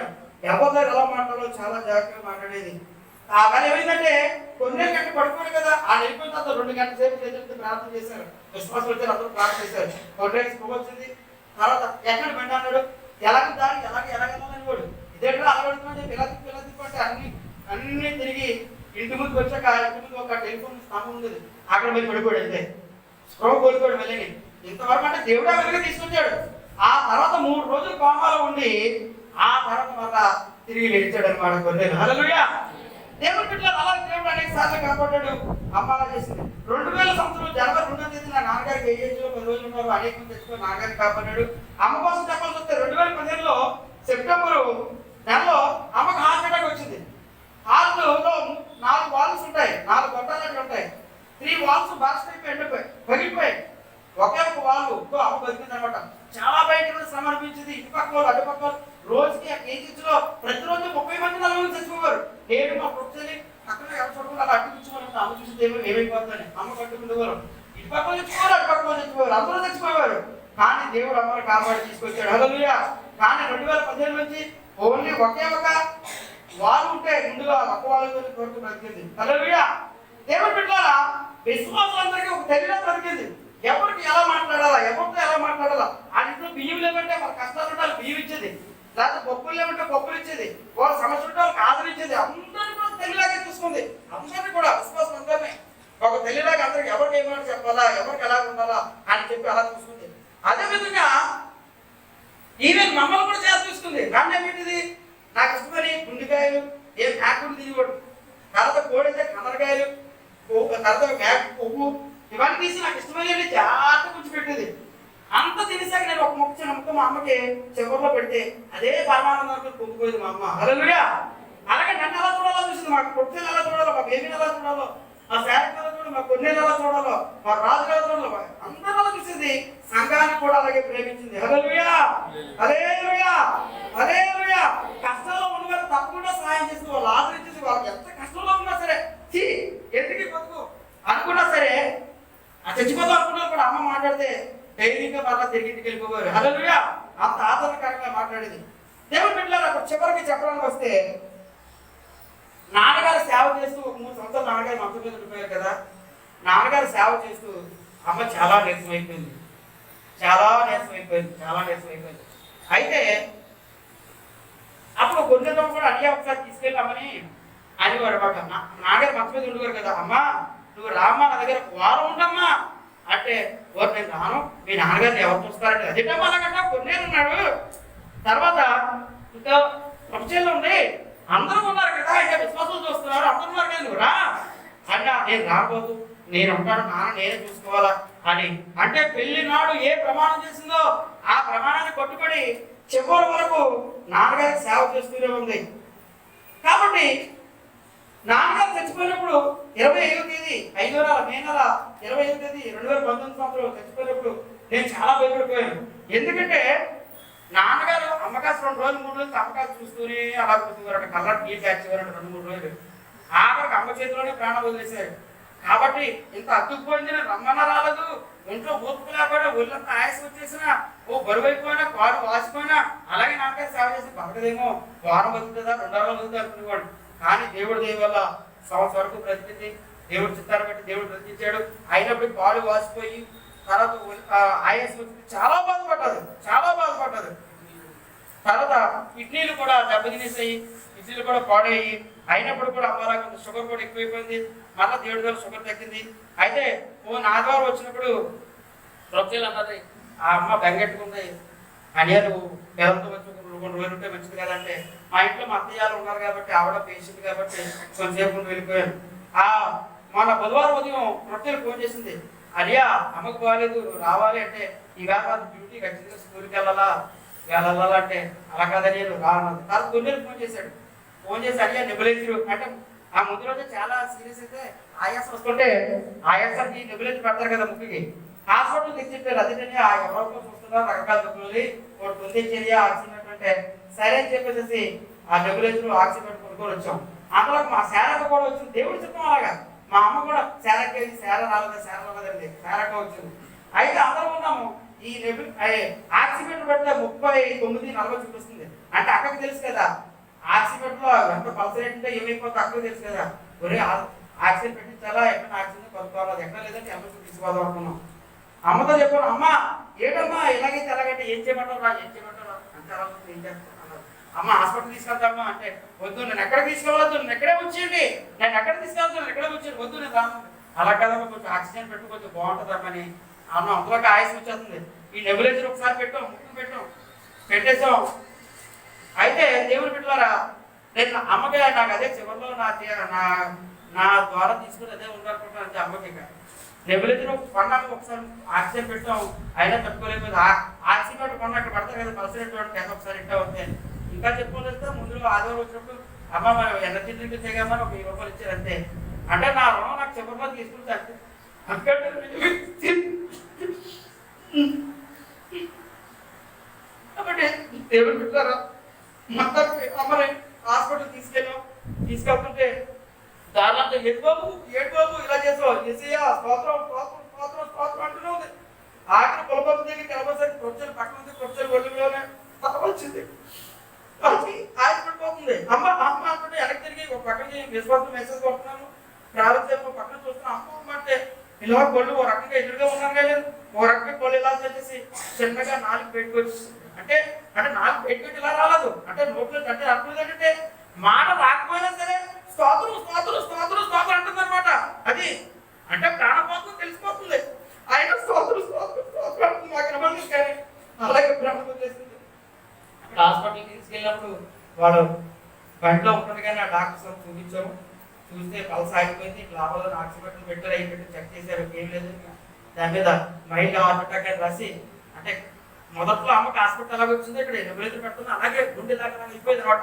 ఎవరి దగ్గర ఎలా మాట్లాడాలో చాలా జాగ్రత్తగా మాట్లాడేది. కానీ ఏమైందంటే కొన్ని గంటలు పడుకోవాలి కదా, ఆ వెళ్ళిపోయిన తర్వాత 2 గంటల సేపు చేతులతో ప్రార్థన చేశారు. విశ్వాసం వచ్చారు, అందరూ ప్రార్థన చేశారు. కొన్ని స్కూల్ వచ్చింది. తర్వాత ఎక్కడ బండి అన్నాడు, ఎలాగ దారి ఎలాగెళ్ళాలని వాడు ఇదేంటో అలా పెడుతున్నాడు. పిల్ల తిప్పంటే అన్ని తిరిగి ఇంటి ముందుకు వచ్చాక ఇంటి ముందు ఒక టెలిఫోన్ స్తంభం ఉండేది, అక్కడ మీరు పడిపోయాడు. అయితే స్ప్రో కోల్పోయాడు. వెళ్ళని ఇంతవరకు అంటే దేవుడు వెనక తీసుకొచ్చాడు. ఆ తర్వాత 3 రోజులు కోమాలో ఉండి ఆ తర్వాత మళ్ళా తిరిగి లేచాడు అనమాట గొర్రెలు. హల్లెలూయా. దేవుడి బిడ్డలు అలా దేవుడు అనేక సార్లు కాపాడాడు. అమ్మ అలా చేసింది. 2000 సంవత్సరం జనవరి 2వ తేదీ నా నాన్నగారికి ఏజెన్సీలో 10 రోజులు ఉన్నారు. అనేక మంది తెచ్చుకొని నాన్నగారిని కాపాడాడు. అమ్మ కోసం చెప్పాల్సి వస్తే 2015లో సెప్టెంబరు నెలలో అమ్మకు హార్ట్ అటాక్ వచ్చింది. హార్ట్లో 4 వాల్వ్స్ ఉంటాయి, 4 గొట్టాలు ఉంటాయి. 3 వాల్వ్స్ బాక్స్ అయిపోయి పగిలిపోయాయి. ఒకే ఒక వాల్వ్ అమ్మ బతికింది అనమాట. చాలా బయట సమర్పించింది. ఇటుపక్క వాళ్ళు అటుపక్క రోజుకి ఆ కేజీలో ప్రతిరోజు 30 మంది 40 మంది దేవుడు అమ్మని కాపాడి తీసుకొచ్చాడు. హల్లెలూయా. కానీ 2015 నుంచి ఓన్లీ ఒకే ఒక వాళ్ళు ఉంటే ముందుగా ఒక వాళ్ళ వరకు బ్రతికింది. హల్లెలూయా. దేవుడు బిడ్డలారా, విశ్వాసులందరికీ ఒక తెలియడం బ్రతికింది. ఎవరికి ఎలా మాట్లాడాలా, ఎవరితో ఎలా మాట్లాడాలా. ఆ ఇంట్లో బియ్యం లేవంటే మన కష్టాలు ఉండాలి, బియ్యం ఇచ్చేది. లేకపోతే పప్పులు లేవంటే పప్పులు ఇచ్చేది. వాళ్ళ సమస్య ఉంటే వాళ్ళకి ఆదరించేది. అందరినీ కూడా తెలియలాగే చూసుకుంది. అందరినీ కూడా విశ్వాసం అందరినీ ఒక తెలియలాగా అందరికి ఎవరికి ఏమైనా చెప్పాలా, ఎవరికి ఎలా ఉండాలా అని చెప్పి అలా చూసుకుంది. అదే విధంగా ఈవెన్ మమ్మల్ని కూడా చేసి చూసుకుంది. కానీ ఏమిటిది, నాకు ఇష్టమని గుండెకాయలు ఏం మేకలు తినేవాడు, తర్వాత కోడైతే కందరకాయలు, తర్వాత మేక కొవ్వు ఇవన్నీ తీసి నాకు ఇష్టమని జాగ్రత్త గురించి పెట్టేది. అంత తినేసాక నేను ఒక ముక్క చిన్న ముక్క మా అమ్మకి చివరిలో పెడితే అదే పరమానందానికి పొంగిపోయింది మా అమ్మ. హల్లెలూయా. అలాగే నన్ను ఎలా చూడాలో చూసింది. మాకు పొట్టేలు ఎలా చూడాలో, మా బేబీని ఎలా చూడాలో, మా శారీని ఎలా చూడాలి, మా కొన్నేళ్ళు ఎలా చూడాలో, మా రాజు ఎలా చూడాలో అందరూ ఎలా చూసింది. సంఘాన్ని కూడా అలాగే ప్రేమించింది. హల్లెలూయా. హల్లెలూయా. హల్లెలూయా. కష్టాల్లో ఉన్నవారు తప్పకుండా సహాయం చేసి వాళ్ళు ఆదరించేసి వాళ్ళకి ఎంత కష్టంలో ఉన్నా సరే ఎందుకు బతుకు అనుకున్నా సరే ఆ చచ్చిపోతాం అనుకున్నా కూడా అమ్మ మాట్లాడితే ధైర్యంగా మళ్ళా తిరిగి ఇంటికి వెళ్ళిపోయారు. హల్లెలూయా. అంత ఆదరణకరంగా మాట్లాడేది. దేవుని బిడ్డలారా, చివరికి చెప్పడానికి వస్తే నాన్నగారు సేవ చేస్తూ ఒక 3 సంవత్సరాలు నాన్నగారు మంచం మీద ఉండిపోయారు కదా. నాన్నగారు సేవ చేస్తూ అమ్మ చాలా నీరసం అయిపోయింది. అయితే అప్పుడు కొంచెం కూడా అడిగా ఒకసారి తీసుకెళ్ళామని అనేవారు అన్నమాట. నాన్నగారు మంచం మీద ఉండేవారు కదా. అమ్మా నువ్వు రామ్మా నా దగ్గర ఒక వారం ఉండమ్మా అంటే, ఓరు నేను రాను, మీ నాన్నగారిని ఎవరు చూస్తారంటే అదేటమ్మా అలాగంటా కొన్నేళ్ళు ఉన్నాడు. తర్వాత ఇంకా ప్రపంచంలో ఉంది అందరూ ఉన్నారు కదా, ఇంకా విశ్వాసం చూస్తున్నారు అందరూ ఉన్నారు కదా, నువ్వు రా అన్నా. నేను రాబోదు, నేను ఉంటాను, నాన్న నేనే చూసుకోవాలా అని అంటే పెళ్లి నాడు ఏ ప్రమాణం చేసిందో ఆ ప్రమాణాన్ని కట్టుబడి చివరి వరకు నాన్నగారికి సేవ చేస్తూనే ఉంది. కాబట్టి నాన్నగారు చచ్చిపోయినప్పుడు 25వ తేదీ 5వ నెల మే నెల 25వ తేదీ 2019 సంవత్సరం చచ్చిపోయినప్పుడు నేను చాలా భయపడిపోయాను. ఎందుకంటే నాన్నగారు అమ్మకాసు 2 రోజులు 3 రోజులు అమ్మకాసు చూస్తూనే అలా కూర్చున్నారు. కలర్ టీ చేసేవారు 2-3 రోజులు. ఆఖరికి అమ్మ చేతిలోనే ప్రాణం వదిలేశారు. కాబట్టి ఇంత అతుక్కుపోయింది, రమ్మన్న రాలేదు, ఒంట్లో ఓపిక లేకపోయినా ఒళ్ళంతా ఆయాసం వచ్చేసినా, ఓ బరువు అయిపోయినా, కారు వాసిపోయినా అలాగే నాన్నగారు సేవ చేసి బతకదేమో, వారం బతుకుతుందా 2 వారాలు బతుకుతా అనుకునేవాడు. కానీ దేవుడి దయ వల్ల సంవత్సరం వరకు బ్రతికింది. దేవుడి చిత్తాన్ని బట్టి దేవుడు బ్రతికించాడు. అయినప్పుడు కాలు వాసిపోయి తర్వాత ఆయాసం వచ్చింది, చాలా బాధపడ్డది. తర్వాత కిడ్నీలు కూడా దెబ్బతినేసాయి, కిడ్నీలు కూడా పాడయ్యి. అయినప్పుడు కూడా అమ్మలాగా షుగర్ కూడా ఎక్కువైపోయింది. మళ్ళీ దేవుడి వల్ల షుగర్ తగ్గింది. అయితే ఆదివారం వచ్చినప్పుడు ప్రొక్సీలు అన్నది ఆ అమ్మ బెంగెట్టుకుంది. అనియాలు పేదలతో వచ్చి 2 రోజులు ఉంటే మంచిది కదంటే, మా ఇంట్లో మా అత్తయ్యాలు ఉన్నారు కాబట్టి ఆవిడ పేషెంట్ కాబట్టి కొంచెంసేపు ముందు వెళ్ళిపోయాను. మన బుధవారం ఉదయం ప్రొక్సీలు ఫోన్ చేసింది, అనియా అమ్మకు బాగాలేదు, నువ్వు రావాలి అంటే ఈవేళ డ్యూటీ ఖచ్చితంగా స్కూల్కి వెళ్ళాలంటే అలా కాదని రానున్నది. తర్వాత కొన్నేళ్ళు ఫోన్ చేసి అడిగా నెబులైజర్ అంటే ఆ ముందు రోజు చాలా సీరియస్ అయితే ఆయాసం వస్తుంటే ఆయాసానికి నెబులైజర్ పెడతారు కదా ముక్కుకి. హాస్పిటల్ తెచ్చిట్టారు. అదేంటంటే ఆ ఎవరో చూస్తున్నారు రకరకాల దుఃఖాలు ఒకటి పొందించేది ఆక్సిజన్ అంటే సరే అని చెప్పేసి ఆ నెబులైజర్ ఆక్సిజన్ కొనుక్కొని వచ్చాం. అందులో మా శారక కూడా వచ్చింది. దేవుడు చెప్పాం అలాగా. మా అమ్మ కూడా శారక రాలేదండి, శారక వచ్చింది. అయితే అందరం ఉన్నాము. ఈ ఆక్సిజన్ పెడితే 39-40 చూపిస్తుంది. అంటే అక్కడికి తెలుసు కదా ఆక్సిజన్ లో ఎంత పల్సరేట్ ఉంటే ఏమైపోతే అక్కడికి తెలుసు కదా. ఒరే ఆక్సిజన్ పెట్టించాలా, ఎక్కడ ఆక్సిజన్ కొనుక్కోవాలా, అది ఎక్కడ లేదంటే ఎమర్జెన్సీ తీసుకోవాలి అనుకున్నాం. అమ్మతో చెప్పాను, అమ్మ ఏటమ్మా ఎలాగైతే ఎలాగంటే ఏం చేయమంటారు అంటే అలా ఏం చేస్తాను అమ్మ హాస్పిటల్ తీసుకెళ్తామ్మా అంటే వద్దు, నేను ఎక్కడికి తీసుకెళ్ళవద్దు, నేను ఎక్కడే వచ్చేయండి, నేను ఎక్కడ తీసుకెళ్తాను, నేను ఎక్కడే వచ్చేయండి, వద్దు నేను రాను. అలా కదమ్మా కొంచెం ఆక్సిజన్ పెట్టు, కొంచెం బాగుంటుందమ్మని అన్న. అందులోకి ఆయాసం వచ్చేస్తుంది. ఈ నెబులైజర్ ఒకసారి పెట్టేసాం. అయితే దేవుని బిడ్డలారా, నేను అమ్మకి నాకు అదే చివరిలో నా ద్వారా తీసుకుని అదే ఉండాలనుకుంటున్నాను. అంటే అమ్మకి నెబులైజర్ కొన్నాక ఒకసారి ఆక్సిజన్ పెట్టాం, అయినా తట్టుకోలేదు. ఆక్సిజన్ కొన్న అక్కడ పడతారు కదా పల్సరేట్ ఒకసారి ఇట్టా వస్తే ఇంకా చెప్పుకోలేస్తే ముందులో ఆదివారం వచ్చినప్పుడు అమ్మ మనం ఎనర్జీ డ్రింక్ చేయగామని ఒక 1000 రూపాయలు ఇచ్చారు అంతే. అంటే నా రుణం నాకు చివరిలో తీసుకుంటే కాబట్టి దేవుడు పెట్టారా మొత్తానికి అమ్మని హాస్పిటల్ తీసుకెళ్తుంటే దాదాపు ఏడు బాబు ఇలా చేసావు ఎసయ్యా స్తోత్రం అంటూనే ఉంది. ఆఖరి గోపు దగ్గర కలబోసరికి ప్రొఫెసర్ పక్కన ఉంది, ప్రొఫెసర్ ఒళ్ళులోనే వచ్చింది. ఆయన పడిపోతుంది. అమ్మ అమ్మ అంటే వెనక్కి తిరిగి ఒక పక్కన విశ్వాసం మెసేజ్ కొడుతున్నాను, ప్రారంభం పక్కన చూస్తున్నాను. అమ్మ అంటే ఇలా పళ్ళు ఓ రకంగా ఎదురుగా ఉన్నాను కదా, ఓ రకంగా పళ్ళు ఇలా వచ్చేసి చిన్నగా నాలుగు పెట్టుకొచ్చి అంటే అంటే నాలుగు పెట్టుకొచ్చి ఇలా రాలేదు అంటే నోట్లో అంటే అర్థం ఏంటంటే మాట రాకపోయినా సరే స్తోత్రం స్తోత్రం స్తోత్రం స్తోత్రం అంటుంది అనమాట. అది అంటే ప్రాణపోతం తెలిసిపోతుంది. ఆయన స్తోత్రం స్తోత్రం స్తోత్రం అంటుంది, నాకు వినబడింది. కానీ అలాగే ప్రాణం చేసింది. హాస్పిటల్కి తీసుకెళ్ళినప్పుడు వాడు బండిలో ఉంటుంది కానీ ఆ డాక్టర్స్ చూపించాము. చూస్తే పల్స్ ఆగిపోయింది, లోపల ఆక్సిజన్ పెట్టారు, అవి పెట్టి చెక్ చేశారు, ఏం లేదు. దాని మీద మైల్డ్ హార్ట్ అటాక్ అని రాసి అంటే మొదట్లో అమ్మకి హాస్పిటల్ అలాగే వచ్చింది, ఇక్కడ ఎనిమిది పెడుతుంది, అలాగే గుండె లాగా అయిపోయింది అనమాట.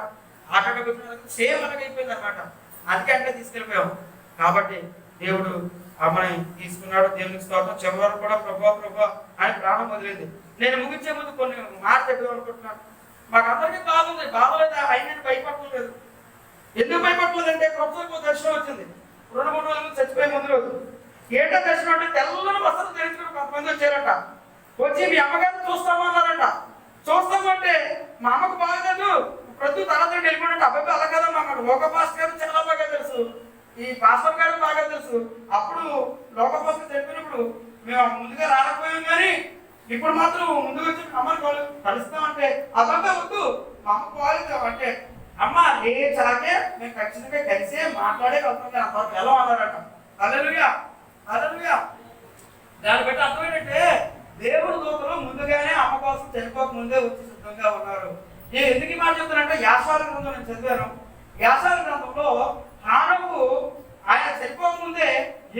హార్ట్ అటాక్ వచ్చిన సేమ్ అలాగే అయిపోయింది అనమాట. అందుకే అంటే తీసుకెళ్ళిపోయాం. కాబట్టి దేవుడు అమ్మని తీసుకున్నాడు. దేవునికి స్తోత్రం. చివరి వరకు కూడా ప్రభా ప్రభా అని ప్రాణం వదిలింది. నేను ముగించే ముందు కొన్ని మాట చెప్పాను అనుకుంటున్నాను. మాకు అందరికీ బాగుంది, బాగోలేదు, అయినా భయపడలేదు. ఎందుకు భయపడలేదంటే ప్రభుత్వం దర్శనం వచ్చింది 2-3 రోజుల ముందు, చచ్చిపోయే ముందు రోజు. ఏంటో దర్శనం అంటే తెల్లని వస్త్రం ధరించుకుని కొంతమంది వచ్చారట. వచ్చి మీ అమ్మగారిని చూస్తామన్నారట. చూస్తామంటే మా అమ్మకు బాగలేదు, ప్రతి తర్వాత వెళ్ళిపోయినట్టు. అబ్బాయి అలా కదా, మా లోక పాస్టర్ గారు చాలా బాగా తెలుసు, ఈ పాస్టర్ గారు బాగా తెలుసు. అప్పుడు లోక పాస్టర్ చెప్పినప్పుడు మేము ముందుగా రాకపోయాం, కానీ ఇప్పుడు మాత్రం ముందుకు వచ్చి అమ్మని కలుస్తామంటే అబ్బాయి వద్దు, మా అమ్మ పోలేదు అంటే అమ్మ లేచాకే మేము ఖచ్చితంగా కలిసే మాట్లాడే వెళ్తాం అంతవరకు ఎలా అన్నారట. హల్లెలూయా హల్లెలూయా. దాన్ని బట్టి అర్థం ఏంటంటే దేవుడు దూతలు ముందుగానే అమ్మ కోసం చనిపోక ముందే వచ్చి సిద్ధంగా ఉన్నారు. నేను ఎందుకు ఈ మాట చెప్తానంటే యాషాల గ్రంథం నేను చదివాను. యాషాల గ్రంథంలో హానోకు ఆయన చనిపోక ముందే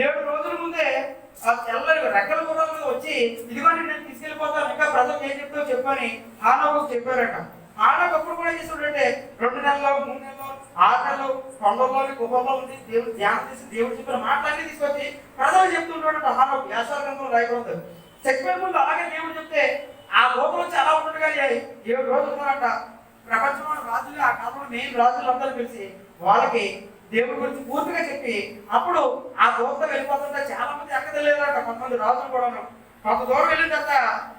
7 రోజుల ముందే ఆ తెల్లని రెక్కల గుర్రాల మీద వచ్చి ఇదిగోండి నేను తీసుకెళ్ళిపోతాను, ఇంకా ప్రజలకు ఏం చెప్తావు చెప్పని హానోకు చెప్పారట. హానోకు అప్పుడు కూడా చేసాడంటే 2 నెలలు 3 నెలలు 6 నెలలు కొండల్లోని గుహల్లో ఉంది దేవుడు ధ్యానం చేసి దేవుడు చెప్పిన మాటలన్నీ తీసుకొచ్చి ప్రజలు చెప్తుంటాడట. హానోకు యాషాల గ్రంథంలో రాయకూడదు. చచ్చిపోయే ముందు అలాగే దేవుడు చెప్తే ఆ లోపల చాలా ఉంటుంది. కానీ 7 రోజులు ఉన్నారట. ప్రపంచంలో రాజులు ఆ కాలంలో మెయిన్ రాజులు అందరూ కలిసి వాళ్ళకి దేవుడి గురించి పూర్తిగా చెప్పి అప్పుడు ఆ దూత వెళ్ళిపోతుంటే చాలా మంది ఎక్కదలేదట. కొంతమంది రాజులు కూడా కొంత దూరం వెళ్ళిన తర్వాత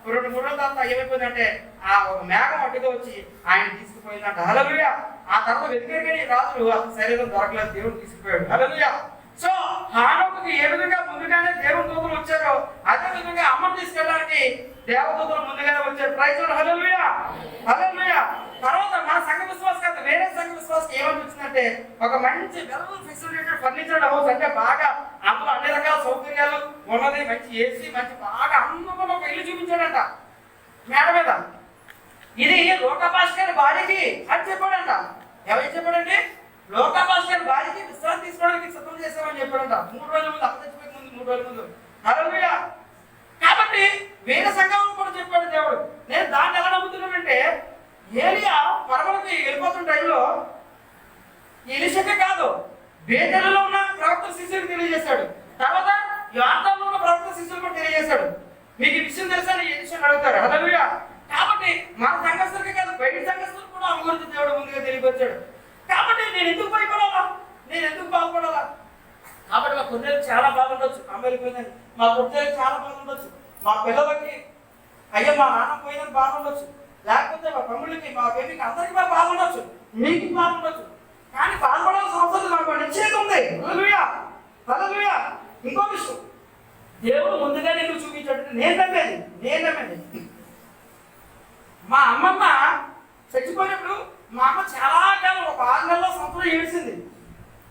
2-3 రోజుల తర్వాత ఏమైపోయిందంటే ఆ ఒక మేఘం అడ్డుగా వచ్చి ఆయన తీసుకుపోయిందంట. హల్లెలూయా. ఆ తర్వాత వెతికారు కానీ రాజులు అతని శరీరం దొరకలేదు, దేవుడు తీసుకుపోయాడు. హల్లెలూయా. సో హానోకుకి ఏ విధంగా ముందుగానే దేవుని దూతలు వచ్చారో అదే విధంగా అమ్మను తీసుకెళ్ళడానికి దేవదూతలు ముందుగానే వచ్చారు. Praise lord. Hallelujah hallelujah. తర్వాత మన సంఘ విశ్వాసం కాదు, వేరే సంఘ విశ్వాసం ఏమనిపించిందంటే ఒక మంచి వెల్ ఫెసిలిటేటెడ్ ఫర్నిచర్డ్ హౌస్, అంటే బాగా అందులో అన్ని రకాల సౌకర్యాలు ఉన్నది, మంచి ఏసీ, మంచి బాగా అందమైన ఒక ఇల్లు చూపించాడంట మేడ మీద. ఇది లోకపాస్ గారి భార్యకి అని చెప్పాడంట. ఎవరికి చెప్పాడండి? లోకపాస్ గారి భార్యకి విశ్రాంతి తీసుకోవడానికి సిద్ధం చేశామని చెప్పాడంట. 3 రోజుల ముందు, అమ్మ చచ్చిపోయే ముందు 3 రోజుల ముందు. హల్లెలూయా. కాబట్టి వేరే సంఘం కూడా చెప్పాడు దేవుడు. నేను దాన్ని ఎలా నమ్ముతున్నానంటే ఏలియా పరమలకి వెళ్ళిపోతున్న టైంలో ఎలీషాకే కాదు బేతేలులో ఉన్న ప్రవక్త శిష్యులకు తెలియజేశాడు. తర్వాత యోర్దానులో ఉన్న ప్రవక్త శిష్యులకు కూడా తెలియజేశాడు. మీకు ఈ విషయం తెలుసా అని ఎలీషాని అడుగుతారు. హల్లెలూయా. కాబట్టి మన సంఘస్థులకే కాదు బయట సంఘస్థులకు కూడా ఆమె గురించి దేవుడు ముందుగా తెలియపరిచాడు. కాబట్టి నేను ఎందుకు భయపడాలా, నేను ఎందుకు బాగుపడాలా? కాబట్టి మా కొన్నేళ్ళు చాలా బాగుండొచ్చు, అమ్మ వెళ్ళిపోయిందని, మా కొట్టేళ్ళకి చాలా బాగుండొచ్చు, మా పిల్లలకి అయ్యో మా నాన్న పోయిందని బాగుండొచ్చు, లేకపోతే మా తమ్ముళ్ళకి మా బేబీకి అందరికీ మా బాగుండొచ్చు, మీకు బాగుండొచ్చు. కానీ బాధపడాల్సిన అవసరం నాకు నిశ్చయం ఉంది. హల్లెలూయా హల్లెలూయా. ఇంకో విషయం దేవుడు ముందుగా నీకు చూపించాడు. నేను నమ్మేది మా అమ్మమ్మ చచ్చిపోయినప్పుడు మా అమ్మ చాలా కాలం ఒక 6 నెలల సంవత్సరం ఏడిసింది.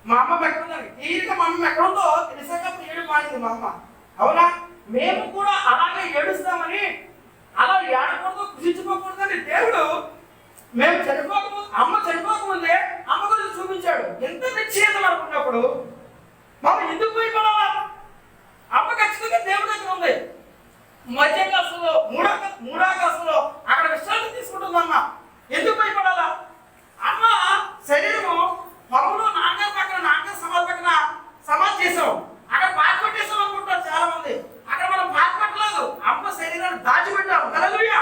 మా అమ్మ ఎక్కడుందని తీరిక మా అమ్మ ఎక్కడుందో తెలిసాక ఏడు మారింది మా అమ్మ. అవునా? మేము కూడా అలాగే ఏడుస్తామని, అలా ఏడకూడదు కృషించుకోకూడదని దేవుడు మేము చనిపోకముందు, అమ్మ చనిపోకముందే అమ్మ గురించి చూపించాడు. ఎంత నిశ్చయత అనుకున్నప్పుడు మనం ఎందుకు భయపడాలా? అమ్మ ఖచ్చితంగా దేవుడి దగ్గర ఉంది. మధ్యాకాశంలో మూడాకాశంలో అక్కడ విశ్రాంతి తీసుకుంటుంది అమ్మ. ఎందుకు భయపడాలా? అమ్మ శరీరము పొలంలో నాన్నగారు పక్కన, నాన్నగారు సమాధి పక్కన సమాధి చేసాం, అక్కడ పాతి పెట్టేసాం అనుకుంటారు చాలా మంది. అక్కడ మనం పాతి పెట్టలేదు, అమ్మ శరీరాన్ని దాచిపెట్టాం. హల్లెలూయా.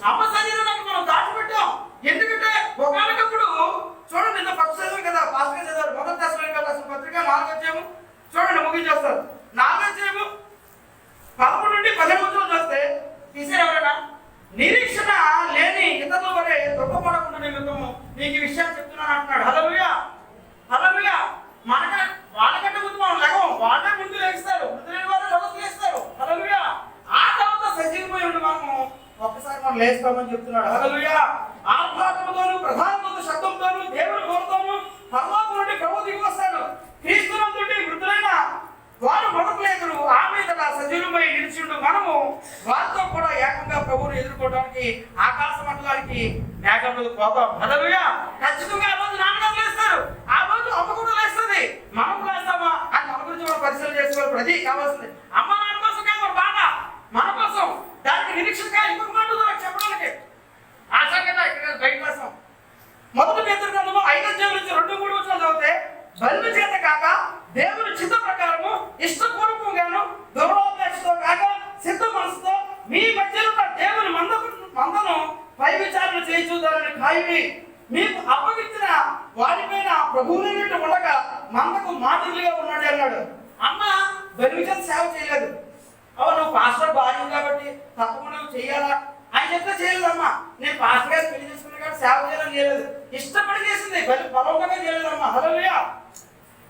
అమ్మ శరీరాన్ని అక్కడ మనం దాచిపెట్టాం. ఎందుకంటే ఒకనొకప్పుడు చూడండి, నిన్న ఫస్ట్ చదివాం కదా, ఫాస్ట్ గా చదివారు. 1 దశలోనికల్లా పత్రిక 4వ అధ్యాయము చూడండి, ముగించేస్తారు. 4వ అధ్యాయము 11 నుండి 15 వచనం చూస్తే తీసారు ఎవరైనా? నిరీక్షణ లేని ఇతరుల వరే దుఃఖపడకుండా నిమిత్తము నీకు ఈ విషయాలు చెప్తున్నాను అంటున్నాడు. హల్లెలూయా, హల్లెలూయా. వాళ్ళకంటే ముందు మనం లెగం, వాళ్ళే ముందు లేస్తారు, వృద్ధులైన వారు మొదలు లేస్తారు. హల్లెలూయా. ఆ తర్వాత సజీవమై ఉండి మనము ఒక్కసారి మనం లేస్తామని చెప్తున్నాడు. హల్లెలూయా. ఆర్భాటముతోను ప్రధానమైన శబ్దంతోను దేవుని కోరుతాను పరలోకం నుండి ప్రభు దిగి వస్తాడు. క్రీస్తునందుండి వృద్ధులైన వారు మొదలు లేదురు, ఆ మీద సజీవమై నిలిచిండు. మనము వారితో కూడా ఏకంగా ప్రభువును ఎదుర్కోవడానికి ఆకాశ మండలానికి మేఘం మీద పోతాం. హల్లెలూయా. ఖచ్చితంగా ఆ రోజు నాన్నగారు లేస్తారు, ఆ రోజు అమ్మ కూడా లేస్తుంది. మనం లేస్తామా అని మన గురించి మనం పరిశీలన చేసుకోవాలి. అది కావాల్సింది. అమ్మ నాన్న కోసం కాదు మన బాధ, మన కోసం. దానికి నిరీక్షణగా ఇంకొక మాట చెప్పడానికి ఆ సంగతి ఇక్కడ బయట రాసాం. మొదటి పేతురు గ్రంథము 5వ అధ్యాయం నుంచి 2-3 వచనాలు చదివితే, బలిమి చేత కాక దేవుని చిత్త ప్రకారము ఇష్టపూర్వకంగాను దుర్వాపేక్షతో కాక సిద్ధ మనసుతో మీ మధ్యలో దేవుని మందను పై విచారణ చేయించుదారని ఖాయిని మీకు అప్పగించిన వారిపైన ప్రభువునైనట్టు ఉండగా మందకు మాదిరిగా ఉన్నాడు అన్నాడు. అమ్మ బలిమి చేత సేవ చేయలేదు. నువ్వు పాస్టర్ భార్య కాబట్టి తప్పకుండా నువ్వు చెయ్యాలా అని చెప్తే చేయలేదమ్మా. నేను పాస్టర్ గారు పెళ్లి చేసుకున్నా కాబట్టి సేవ చేయాలని చేయలేదు, ఇష్టపడి చేసింది, బలి బలవంతంగా చేయలేదమ్మా. హల్లెలూయా.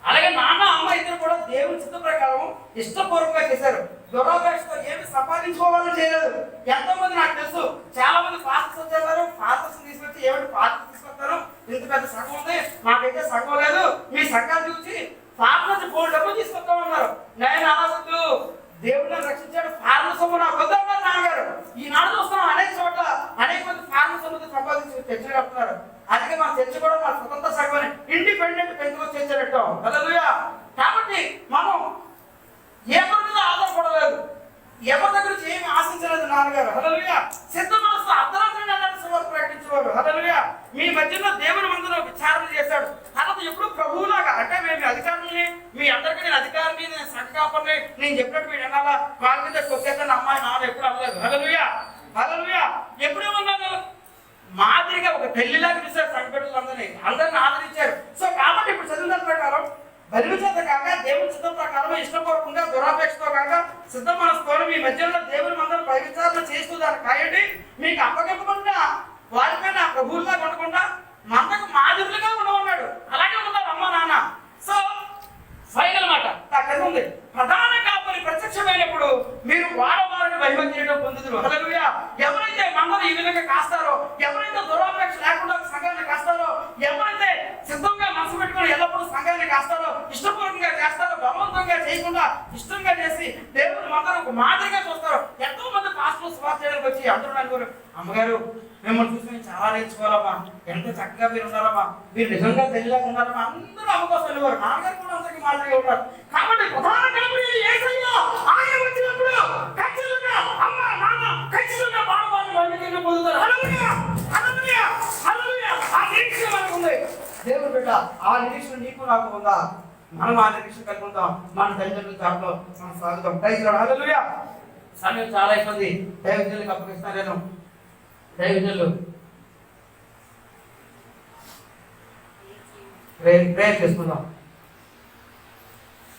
అలాగే నాన్న అమ్మ ఇద్దరు కూడా దేవుని చిత్త ప్రకారం ఇష్టపూర్వకంగా చేశారు. దురాపేక్షతో ఏమి సంపాదించుకోవాలని చేయలేదు. ఎంతో మంది నాకు తెలుసు, చాలా మంది పాస్టర్స్ వచ్చేవారు, పాస్టర్స్ తీసుకొచ్చి ఏమిటి పాస్టర్స్ తీసుకొస్తారు, ఇంత పెద్ద సంఘం ఉంది, నాకైతే సంఘం లేదు, మీ సంఘాన్ని చూసి పాస్టర్స్ బోల్డ్ డబ్బులు తీసుకొస్తామన్నారు. నేను అనవద్దు, దేవుడిని రక్షించాడు, ఫార్మ సొమ్ము నాకు వద్దన్నారు నాన్నగారు. ఈనాడు చూస్తున్నాం అనేక చోట్ల అనేక మంది ఫార్మ సొమ్ముతో సంపాదించి చర్చలు కడుతున్నారు. అందుకే మన చర్చ కూడా మన స్వతంత్ర సంఘం ఇండిపెండెంట్ పెంచుకొని చేసేటట్టు. హల్లెలూయా. కాబట్టి మనం ఎవరి మీద ఆధారపడలేదు, ఎవరి దగ్గర నుంచి ఏమి ఆశించలేదు నాన్నగారు. హల్లెలూయా. సిద్ధ మనసు అర్ధరాత్రి వారు ప్రకటించేవారు. హల్లెలూయా. మీ మధ్యలో దేవుని మందులో విచారణ చేశాడు. తర్వాత ఎప్పుడు ప్రభువులాగా, అంటే మేము అధికారులని, మీ అందరికీ నేను అధికారిని, నేను సంఘకాపర్ని, నేను చెప్పినట్టు మీరు వినాలా, వాళ్ళ మీద కొట్టేస్తాను అమ్మాయి నాన్న ఎప్పుడు అవ్వలేదు. హల్లెలూయా, హల్లెలూయా. ఎప్పుడేమన్నారు? మాదిరిగా ఒక తల్లిలాగా చూశారు సంఘటనలందరినీ, అందరిని ఆదరించారు. సో కాబట్టి ఇప్పుడు చదివిన ప్రకారం బలిమి చేత కాక దేవుని సిద్ధం ప్రకారం ఇష్టపూర్వకంగా దురాపేక్షతో కాక సిద్ధ మనసుతో మీ మధ్యలో దేవుని మందరం పై విచారణ చేస్తూ దాన్ని కాయండి. మీకు అప్పగింపకుండా వారిపైన ప్రభువుల్లాగా ఉండకుండా మందకు మాదిరులుగా ఉండమన్నాడు. అలాగే ఉన్నారు అమ్మ నాన్న. సో ఫైనల్ మాట అక్కడ ఉంది, ప్రధాన కాపరి ప్రత్యక్షమైనప్పుడు మీరు వాడవారిని వైభజ్యం పొందుదురు. హల్లెలూయా. ఎవరైతే మందరు ఈ విధంగా కాస్తారో, ఎవరైతే దురాపేక్ష లేకుండా సంఘాన్ని కాస్తారో, ఎవరైతే సిద్ధంగా మనసు పెట్టుకుని ఎల్లప్పుడూ సంఘాన్ని కాస్తారో, ఇష్టపూర్వకంగా చేస్తారో, బలవంతంగా చేయకుండా ఇష్టంగా చేసి దేవుని మందరం ఒక మాదిరిగా చూస్తారో. ఎంతో మంది పాస్టర్లు స్వార్థ చేయడానికి వచ్చి అందరూ అనుకోరు, అమ్మగారు మిమ్మల్ని చూసి మేము చాలా నేర్చుకోవాలమ్మా, ఎంత చక్కగా మీరు ఉన్నారమ్మా, మీరు నిజంగా తెలియగా ఉన్నారమ్మా, అందరూ అమ్మ కోసం వెళ్ళేవారు. నాన్నగారు కూడా అందరికీ మాదిరిగా ఉంటారు. కాబట్టి ప్రధాన కాపరి యేసయ్య ఆయన వచ్చినప్పుడు ఖచ్చితంగా అమ్మ నాన్న ఖచ్చితంగా బాడవారిని వైభజ్యం పొందుతారు. హల్లెలూయా, హల్లెలూయా, హల్లెలూయా. ఆ నిరీక్షణ మనకు ఉంది. దేవుడు బిడ్డ, ఆ నిరీక్షణ నీకు నాకు ఉందా? మనం ఆ నిరీక్షణ కలిగి ఉందాం. మన తల్లిదండ్రుల దాంట్లో మనం సాగుతాం. Praise lord. హల్లెలూయా. సమయం చాలా అయిపోయింది. దైవజనులకు అప్పగిస్తాను నేను. దైవజనులు ప్రేయర్ చేసుకుందాం.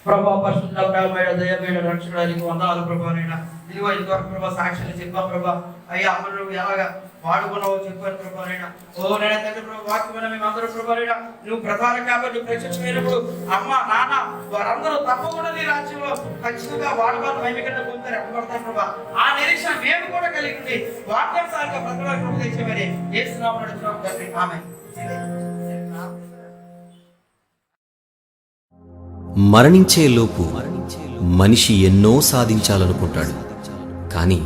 ప్రభా పరిశుద్ధ ప్రేమమైన దయమైన రక్షకుడానికి వందనాలు ప్రభానైనా. ఇదిగో ఇంతవరకు ప్రభా సాక్షులు చెప్పాం ప్రభా. అయ్యా అమ్మను నువ్వు ఎలాగా వాడుకున్నావు చెప్పాను ప్రభానైనా. ఓ నేను తండ్రి ప్రభు వాక్యమైన మేమందరూ ప్రభానైనా నువ్వు ప్రధాన కాబట్టి ప్రత్యక్షమైనప్పుడు అమ్మ నాన్న వారందరూ తప్పకుండా నీ రాజ్యంలో ఖచ్చితంగా వాడుకోవాలి వైమికంగా పొందుతారు ఎక్కబడతారు ప్రభా. ఆ నిరీక్షణ మేము కూడా కలిగి ఉంది. వాక్యానుసారంగా ప్రజలకు ప్రభు తెచ్చేమని యేసునామమున నడుచున్నాం తండ్రి. ఆమేన్. మరణించేలోపు మనిషి ఎన్నో సాధించాలనుకుంటాడు. కానీ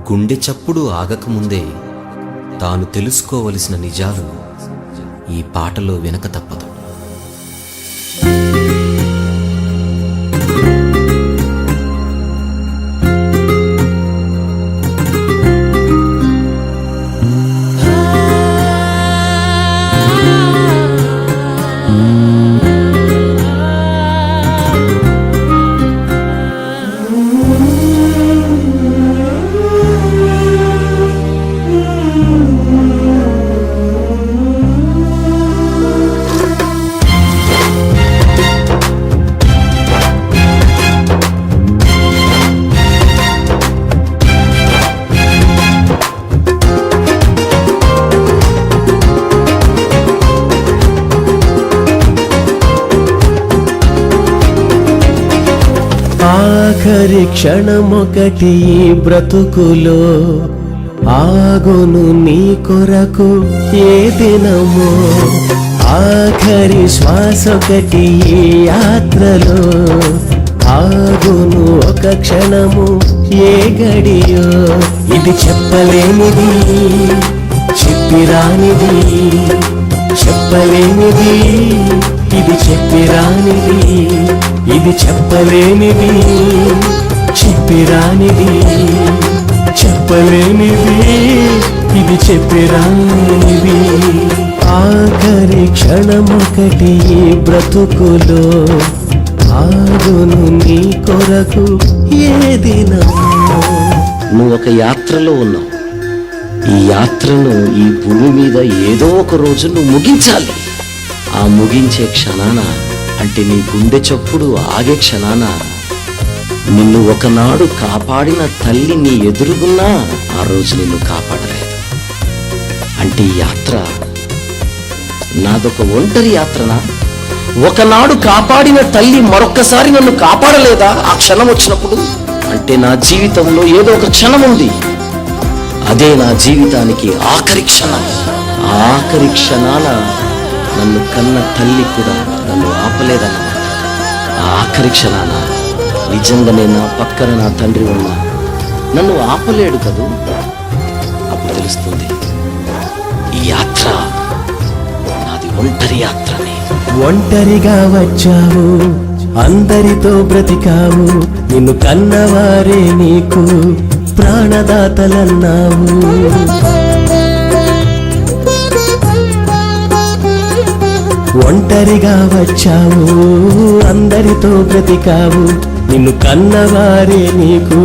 గుండె చప్పుడు ఆగకముందే తాను తెలుసుకోవలసిన నిజాలు ఈ పాటలో వినక తప్పదు. ఆఖరి క్షణమొకటి ఈ బ్రతుకులో ఆగును నీ కొరకు ఏ దినమో, ఆఖరి శ్వాసొకటి ఈ యాత్రలో ఆగును ఒక క్షణము ఏ గడియో. ఇది చెప్పలేనిది, చెప్పిరానిది, చెప్పలేనిది, ఇది చెప్పిరానిది, ఇది చెప్పలేనిది, చెప్పిరానిది, చెప్పలేనిది, ఇది చెప్పిరానిది. ఆఖరి క్షణమొకటి ఈ బ్రతుకులో ఆగును నీ కొరకు ఏ దినమో. నువ్వు ఒక యాత్రలో ఉన్నావు. ఈ యాత్రను ఈ భూమి మీద ఏదో ఒక రోజు నువ్వు ముగించాలి. ఆ ముగించే క్షణాన, అంటే నీ గుండె చప్పుడు ఆగే క్షణాన, నిన్ను ఒకనాడు కాపాడిన తల్లి నీ ఎదురుగున్నా ఆ రోజు నిన్ను కాపాడలేదు. అంటే ఈ యాత్ర నాదొక ఒంటరి యాత్రనా? ఒకనాడు కాపాడిన తల్లి మరొక్కసారి నన్ను కాపాడలేదా ఆ క్షణం వచ్చినప్పుడు? అంటే నా జీవితంలో ఏదో ఒక క్షణం ఉంది, అదే నా జీవితానికి ఆఖరి క్షణం. ఆఖరి క్షణాన నన్ను కన్న తల్లి కూడా నన్ను ఆపలేదన్నమాట. ఆ ఆఖరి క్షణాన నిజంగానే నా పక్కన నా తండ్రి ఉన్నా నన్ను ఆపలేడు కదూ. అప్పుడు తెలుస్తుంది ఈ యాత్ర నాది ఒంటరి యాత్రని. ఒంటరిగా వచ్చావు, అందరితో బ్రతికావు, నిన్ను కన్నవారే నీకు ప్రాణదాతలన్నావు. ఒంటరిగా వచ్చావు, అందరితో బ్రతికావు, నిన్ను కన్నవారే నీకు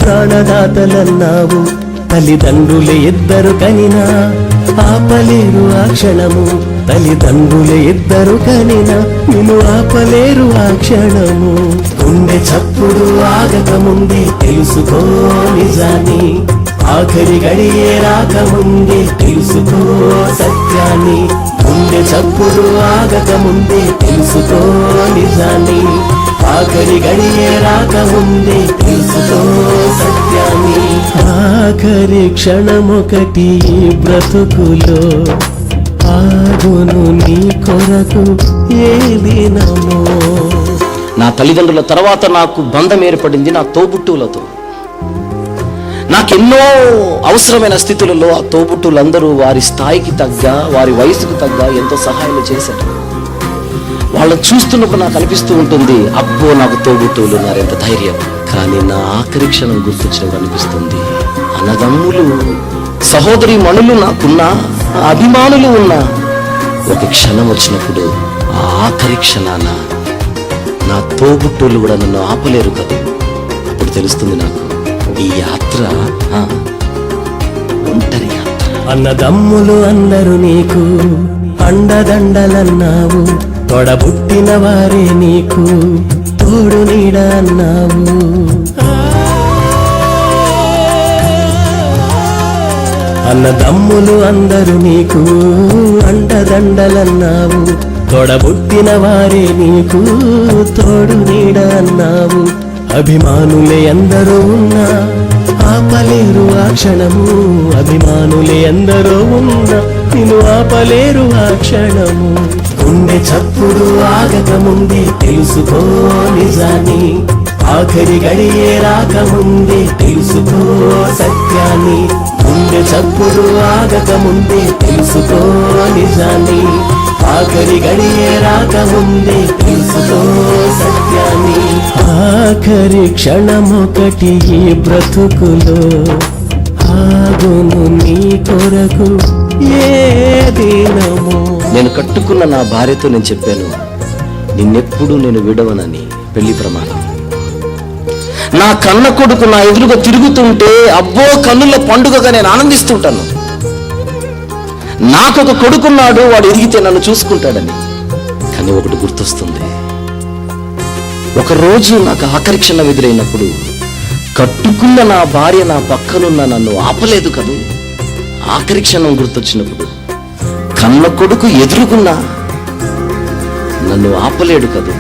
ప్రాణదాతలన్నావు. తల్లిదండ్రులే ఇద్దరు కనినా ఆపలేరు ఆ క్షణము, తల్లిదండ్రులే ఇద్దరు కనినా నిన్ను ఆపలేరు ఆ క్షణము. గుండె చప్పుడు ఆగకముందే తెలుసుకో నిజాన్ని, ఆఖరి గడియే రాకముందే తెలుసుకో సత్యాన్ని. గుండె చప్పుడు ఆగకముందే తెలుసుకో నిజాన్ని, ఆఖరి గడియే రాకముందే తెలుసుకో సత్యాన్ని. ఆఖరి క్షణమొకటి బ్రతుకులో ఆగును నీ కొరకు ఏ దినమో. నా తల్లిదండ్రుల తర్వాత నాకు బంధం ఏర్పడింది నా తోబుట్టువులతో. నాకెన్నో అవసరమైన స్థితులలో ఆ తోబుట్టువులందరూ వారి స్థాయికి తగ్గ, వారి వయసుకు తగ్గ ఎంతో సహాయం చేశారు. వాళ్ళని చూస్తున్నప్పుడు నాకు అనిపిస్తూ ఉంటుంది, అబ్బో నాకు తోబుట్టువులు ఉన్నారు, ఎంత ధైర్యం. కానీ నా ఆఖరి క్షణం గుర్తొచ్చినప్పుడు అనిపిస్తుంది, అన్నదమ్ములు సహోదరి మణులు నాకున్నా, అభిమానులు ఉన్నా, ఒక క్షణం వచ్చినప్పుడు ఆ ఆఖరి క్షణాన నా తోబుట్టువులు కూడా నన్ను ఆపలేరు కదా. అప్పుడు తెలుస్తుంది నాకు ఈ యాత్ర ఒంటరి యాత్ర. అన్నదమ్ములు అందరూ నీకు అండదండలన్నావు, తోడబుట్టిన వారే నీకు తోడు నీడ అన్నావు. అన్నదమ్ములు అందరూ నీకు అండదండలన్నావు, తోడబుట్టిన వారే నీకు తోడు నీడ అన్నావు. అభిమానులే ఎందరో ఉన్నా ఆపలేరు ఆ క్షణము, అభిమానులే ఎందరో ఉన్నా నిన్ను ఆపలేరు ఆ క్షణము. గుండె చప్పుడు ఆగకముందే తెలుసుకో నిజాన్ని, ఆఖరి గడియే రాకముందే తెలుసుకో సత్యాన్ని. గుండె చప్పుడు ఆగకముందే తెలుసుకో నిజాన్ని, ఆఖరి గడియే రాకముందే తెలుసుకో సత్యాన్ని. ఆఖరి క్షణమొకటి ఈ బ్రతుకులో ఆగును నీ కొరకు ఏ దినమో. నేను కట్టుకున్న నా భార్యతో నేను చెప్పాను, నిన్నెప్పుడు నేను విడవనని పెళ్లి ప్రమాణం. నా కన్న కొడుకు నా ఎదురుగా తిరుగుతుంటే అబ్బో కన్నుల పండుగగా నేను ఆనందిస్తుంటాను. నాకొక కొడుకున్నాడు, వాడు ఎదిగితే నన్ను చూసుకుంటాడని. కానీ ఒకటి గుర్తొస్తుంది, ఒకరోజు నాకు ఆఖరి క్షణం ఎదురైనప్పుడు కట్టుకున్న నా భార్య నా పక్కనున్న నన్ను ఆపలేదు కదూ. ఆఖరి క్షణం గుర్తొచ్చినప్పుడు కన్న కొడుకు ఎదురుకున్నా నన్ను ఆపలేడు కదూ.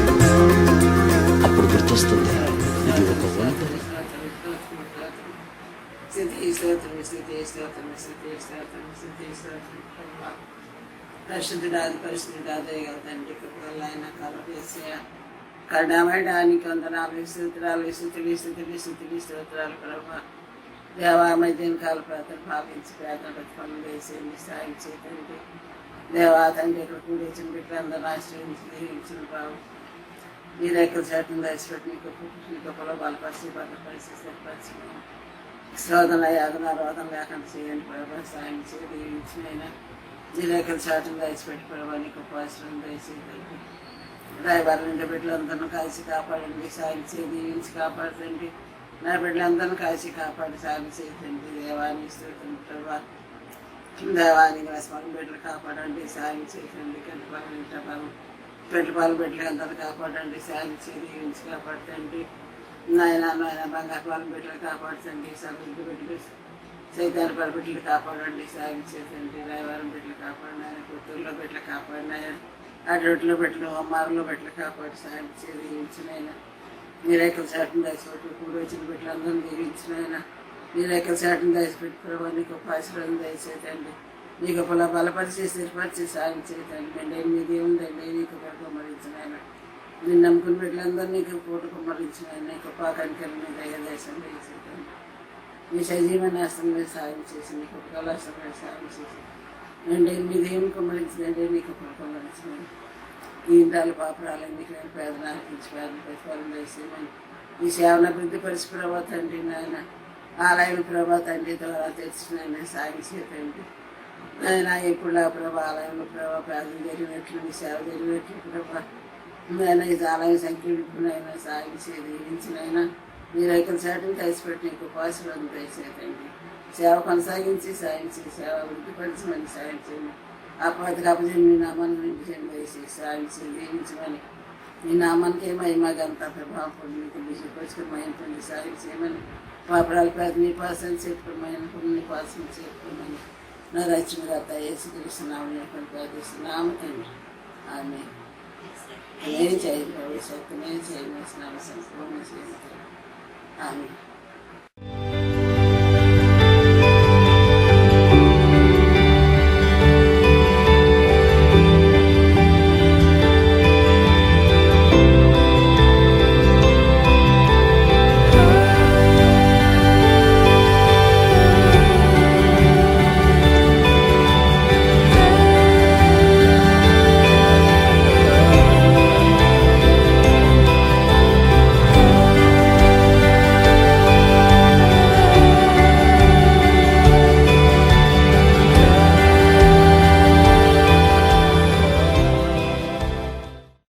అప్పుడు గుర్తొస్తుంది, ఇది స్తోత్రం స్తుతి స్తోత్రం స్తుతి స్తోత్రం ప్రభా. పరిశుద్ధుడాది పరిశుద్ధుడాదే కదా తండ్రి కృపగల ఆయన కలపేసయ కరుణామయడానికి వందనాలు స్తోత్రాలు స్తుతులు స్తుతులు స్తుతులు స్తోత్రాలు ప్రభా. దేవామయ దీనికాల ప్రార్థన భావించి ప్రార్థన పనులు వేసేయండి సాయం చేయండి దేవా తండ్రి ఇక్కడ కూడేసిన బిడ్డలందరూ ఆశ్రయించి దీవించిన బాబు మీ రెక్కల చాటును దయచేపెట్టి నీ గొప్పలో బలపరిచి భద్రపరిచి స్థిరపరిచి శోధన యాదన రోధన లేకుండా చేయండి ప్రభా. సాయం చేయి దీవించినైనా నీ రెక్కల చాటును దయచేపెట్టి ప్రభా నీ గొప్ప ఆశ్రయం దయచేయండి. డ్రైవర్ నుండి బిడ్డలందరినీ కాల్చి కాపాడండి సాయం చేయి దీవించి కాపాడండి. నా బిడ్డలందరినీ కాల్చి కాపాడి సాయం చేయండి. దేవాన్ని స్తోత్రం ప్రభా. దేవానికి రసపాలు బిడ్డలు కాపాడండి సాయం చేయండి. కంటిపాలు ఇంటపాలు పెట్టుపాలు బిడ్డలు అందరూ కాపాడండి సాయం చేయి దీవించి కాపాడండి. నాయన బంగారు పాలు బిడ్డలు కాపాడుతండి. సభ్యులు బిడ్డలు సైతాన్ని పలు బిడ్డలు కాపాడండి సాయం చేయండి. డ్రైవర్ బిడ్డలు కాపాడిన ఆయన పుత్తూరులో బిడ్డలు కాపాడిన ఆయన అడ్రొట్లో బిడ్డలు అమ్మారులో బిడ్డలు కాపాడి సాయం చేయి దీవించిన ఆయన మీరేకల చాటును దయచేపెట్టి కూడి వచ్చిన బిడ్డలందరినీ దీవించిన ఆయన మీరేకల చాటును దయచేపెట్టి ప్రభావ నీకు ఆశీర్వాదం దయచేతండి. నీకు బలపరిచి స్థిరపరిచి సాయం చేతండి. మెండే మీది ఉందండి నీకు కుమ్మరించిన ఆయన నిన్ను నమ్ముకుని బిడ్డలందరూ నీకు పూట కుమ్మరించిన ఆయన నీకు కనికరం మీద దయదేశం దయచేతండి. మీ సజీవన అస్తం మీద సాయం చేసి నీకు కళాస్తం మీద సాయం చేసి మెండే మీది ఏం కుమ్మరించిందండి నీకు కుమ్మరించిన ఈ ఇంటాలు పాపరాలని నీకు నేను పేదనాలు పెంచి ప్రతిఫలం వేసేమని ఈ సేవను అభివృద్ధి పరిచి ప్రభా తండ్రి నాయన ఆలయం ప్రభా తండ్రి ద్వారా తెచ్చిన ఆయన సాయం చేతండి. ఆయన ఇప్పుడు ప్రభా ఆలయంలో ప్రభా ప్రార్థన జరిగినట్లు మీ సేవ జరిగినట్లు ప్రభా ఆయన ఇది ఆలయం సంఖ్యనైనా సాయం దీవించినైనా మీరు ఎక్కడ చాటును కలిసిపెట్టి నీకు ఆశీర్వాదం దయచేతండి. సేవ కొనసాగించి సాయం చేసి సేవ అభివృద్ధిపరచమని సాయం చేయండి. అపవాదికి అపజయం మీ నామాన్ని నింపించండి వేసి సాయం దీవించమని మీ నామానికి మహిమగంతా ప్రభావం మీకు విజయపరుచుకుని మహిమ పొంది సాయం చేయమని పాపరాలు పేద నీ పాసం చెప్పుకోమని నీ పాసం చెప్పుకోమని నా రచనగత యేసుక్రీస్తునామం ప్రార్థిస్తున్నాము తండ్రి. ఆమె నేను చేయండి భవిష్యత్తు నేను చేయవలసిన సంపూర్ణ చేయండి ఆమె.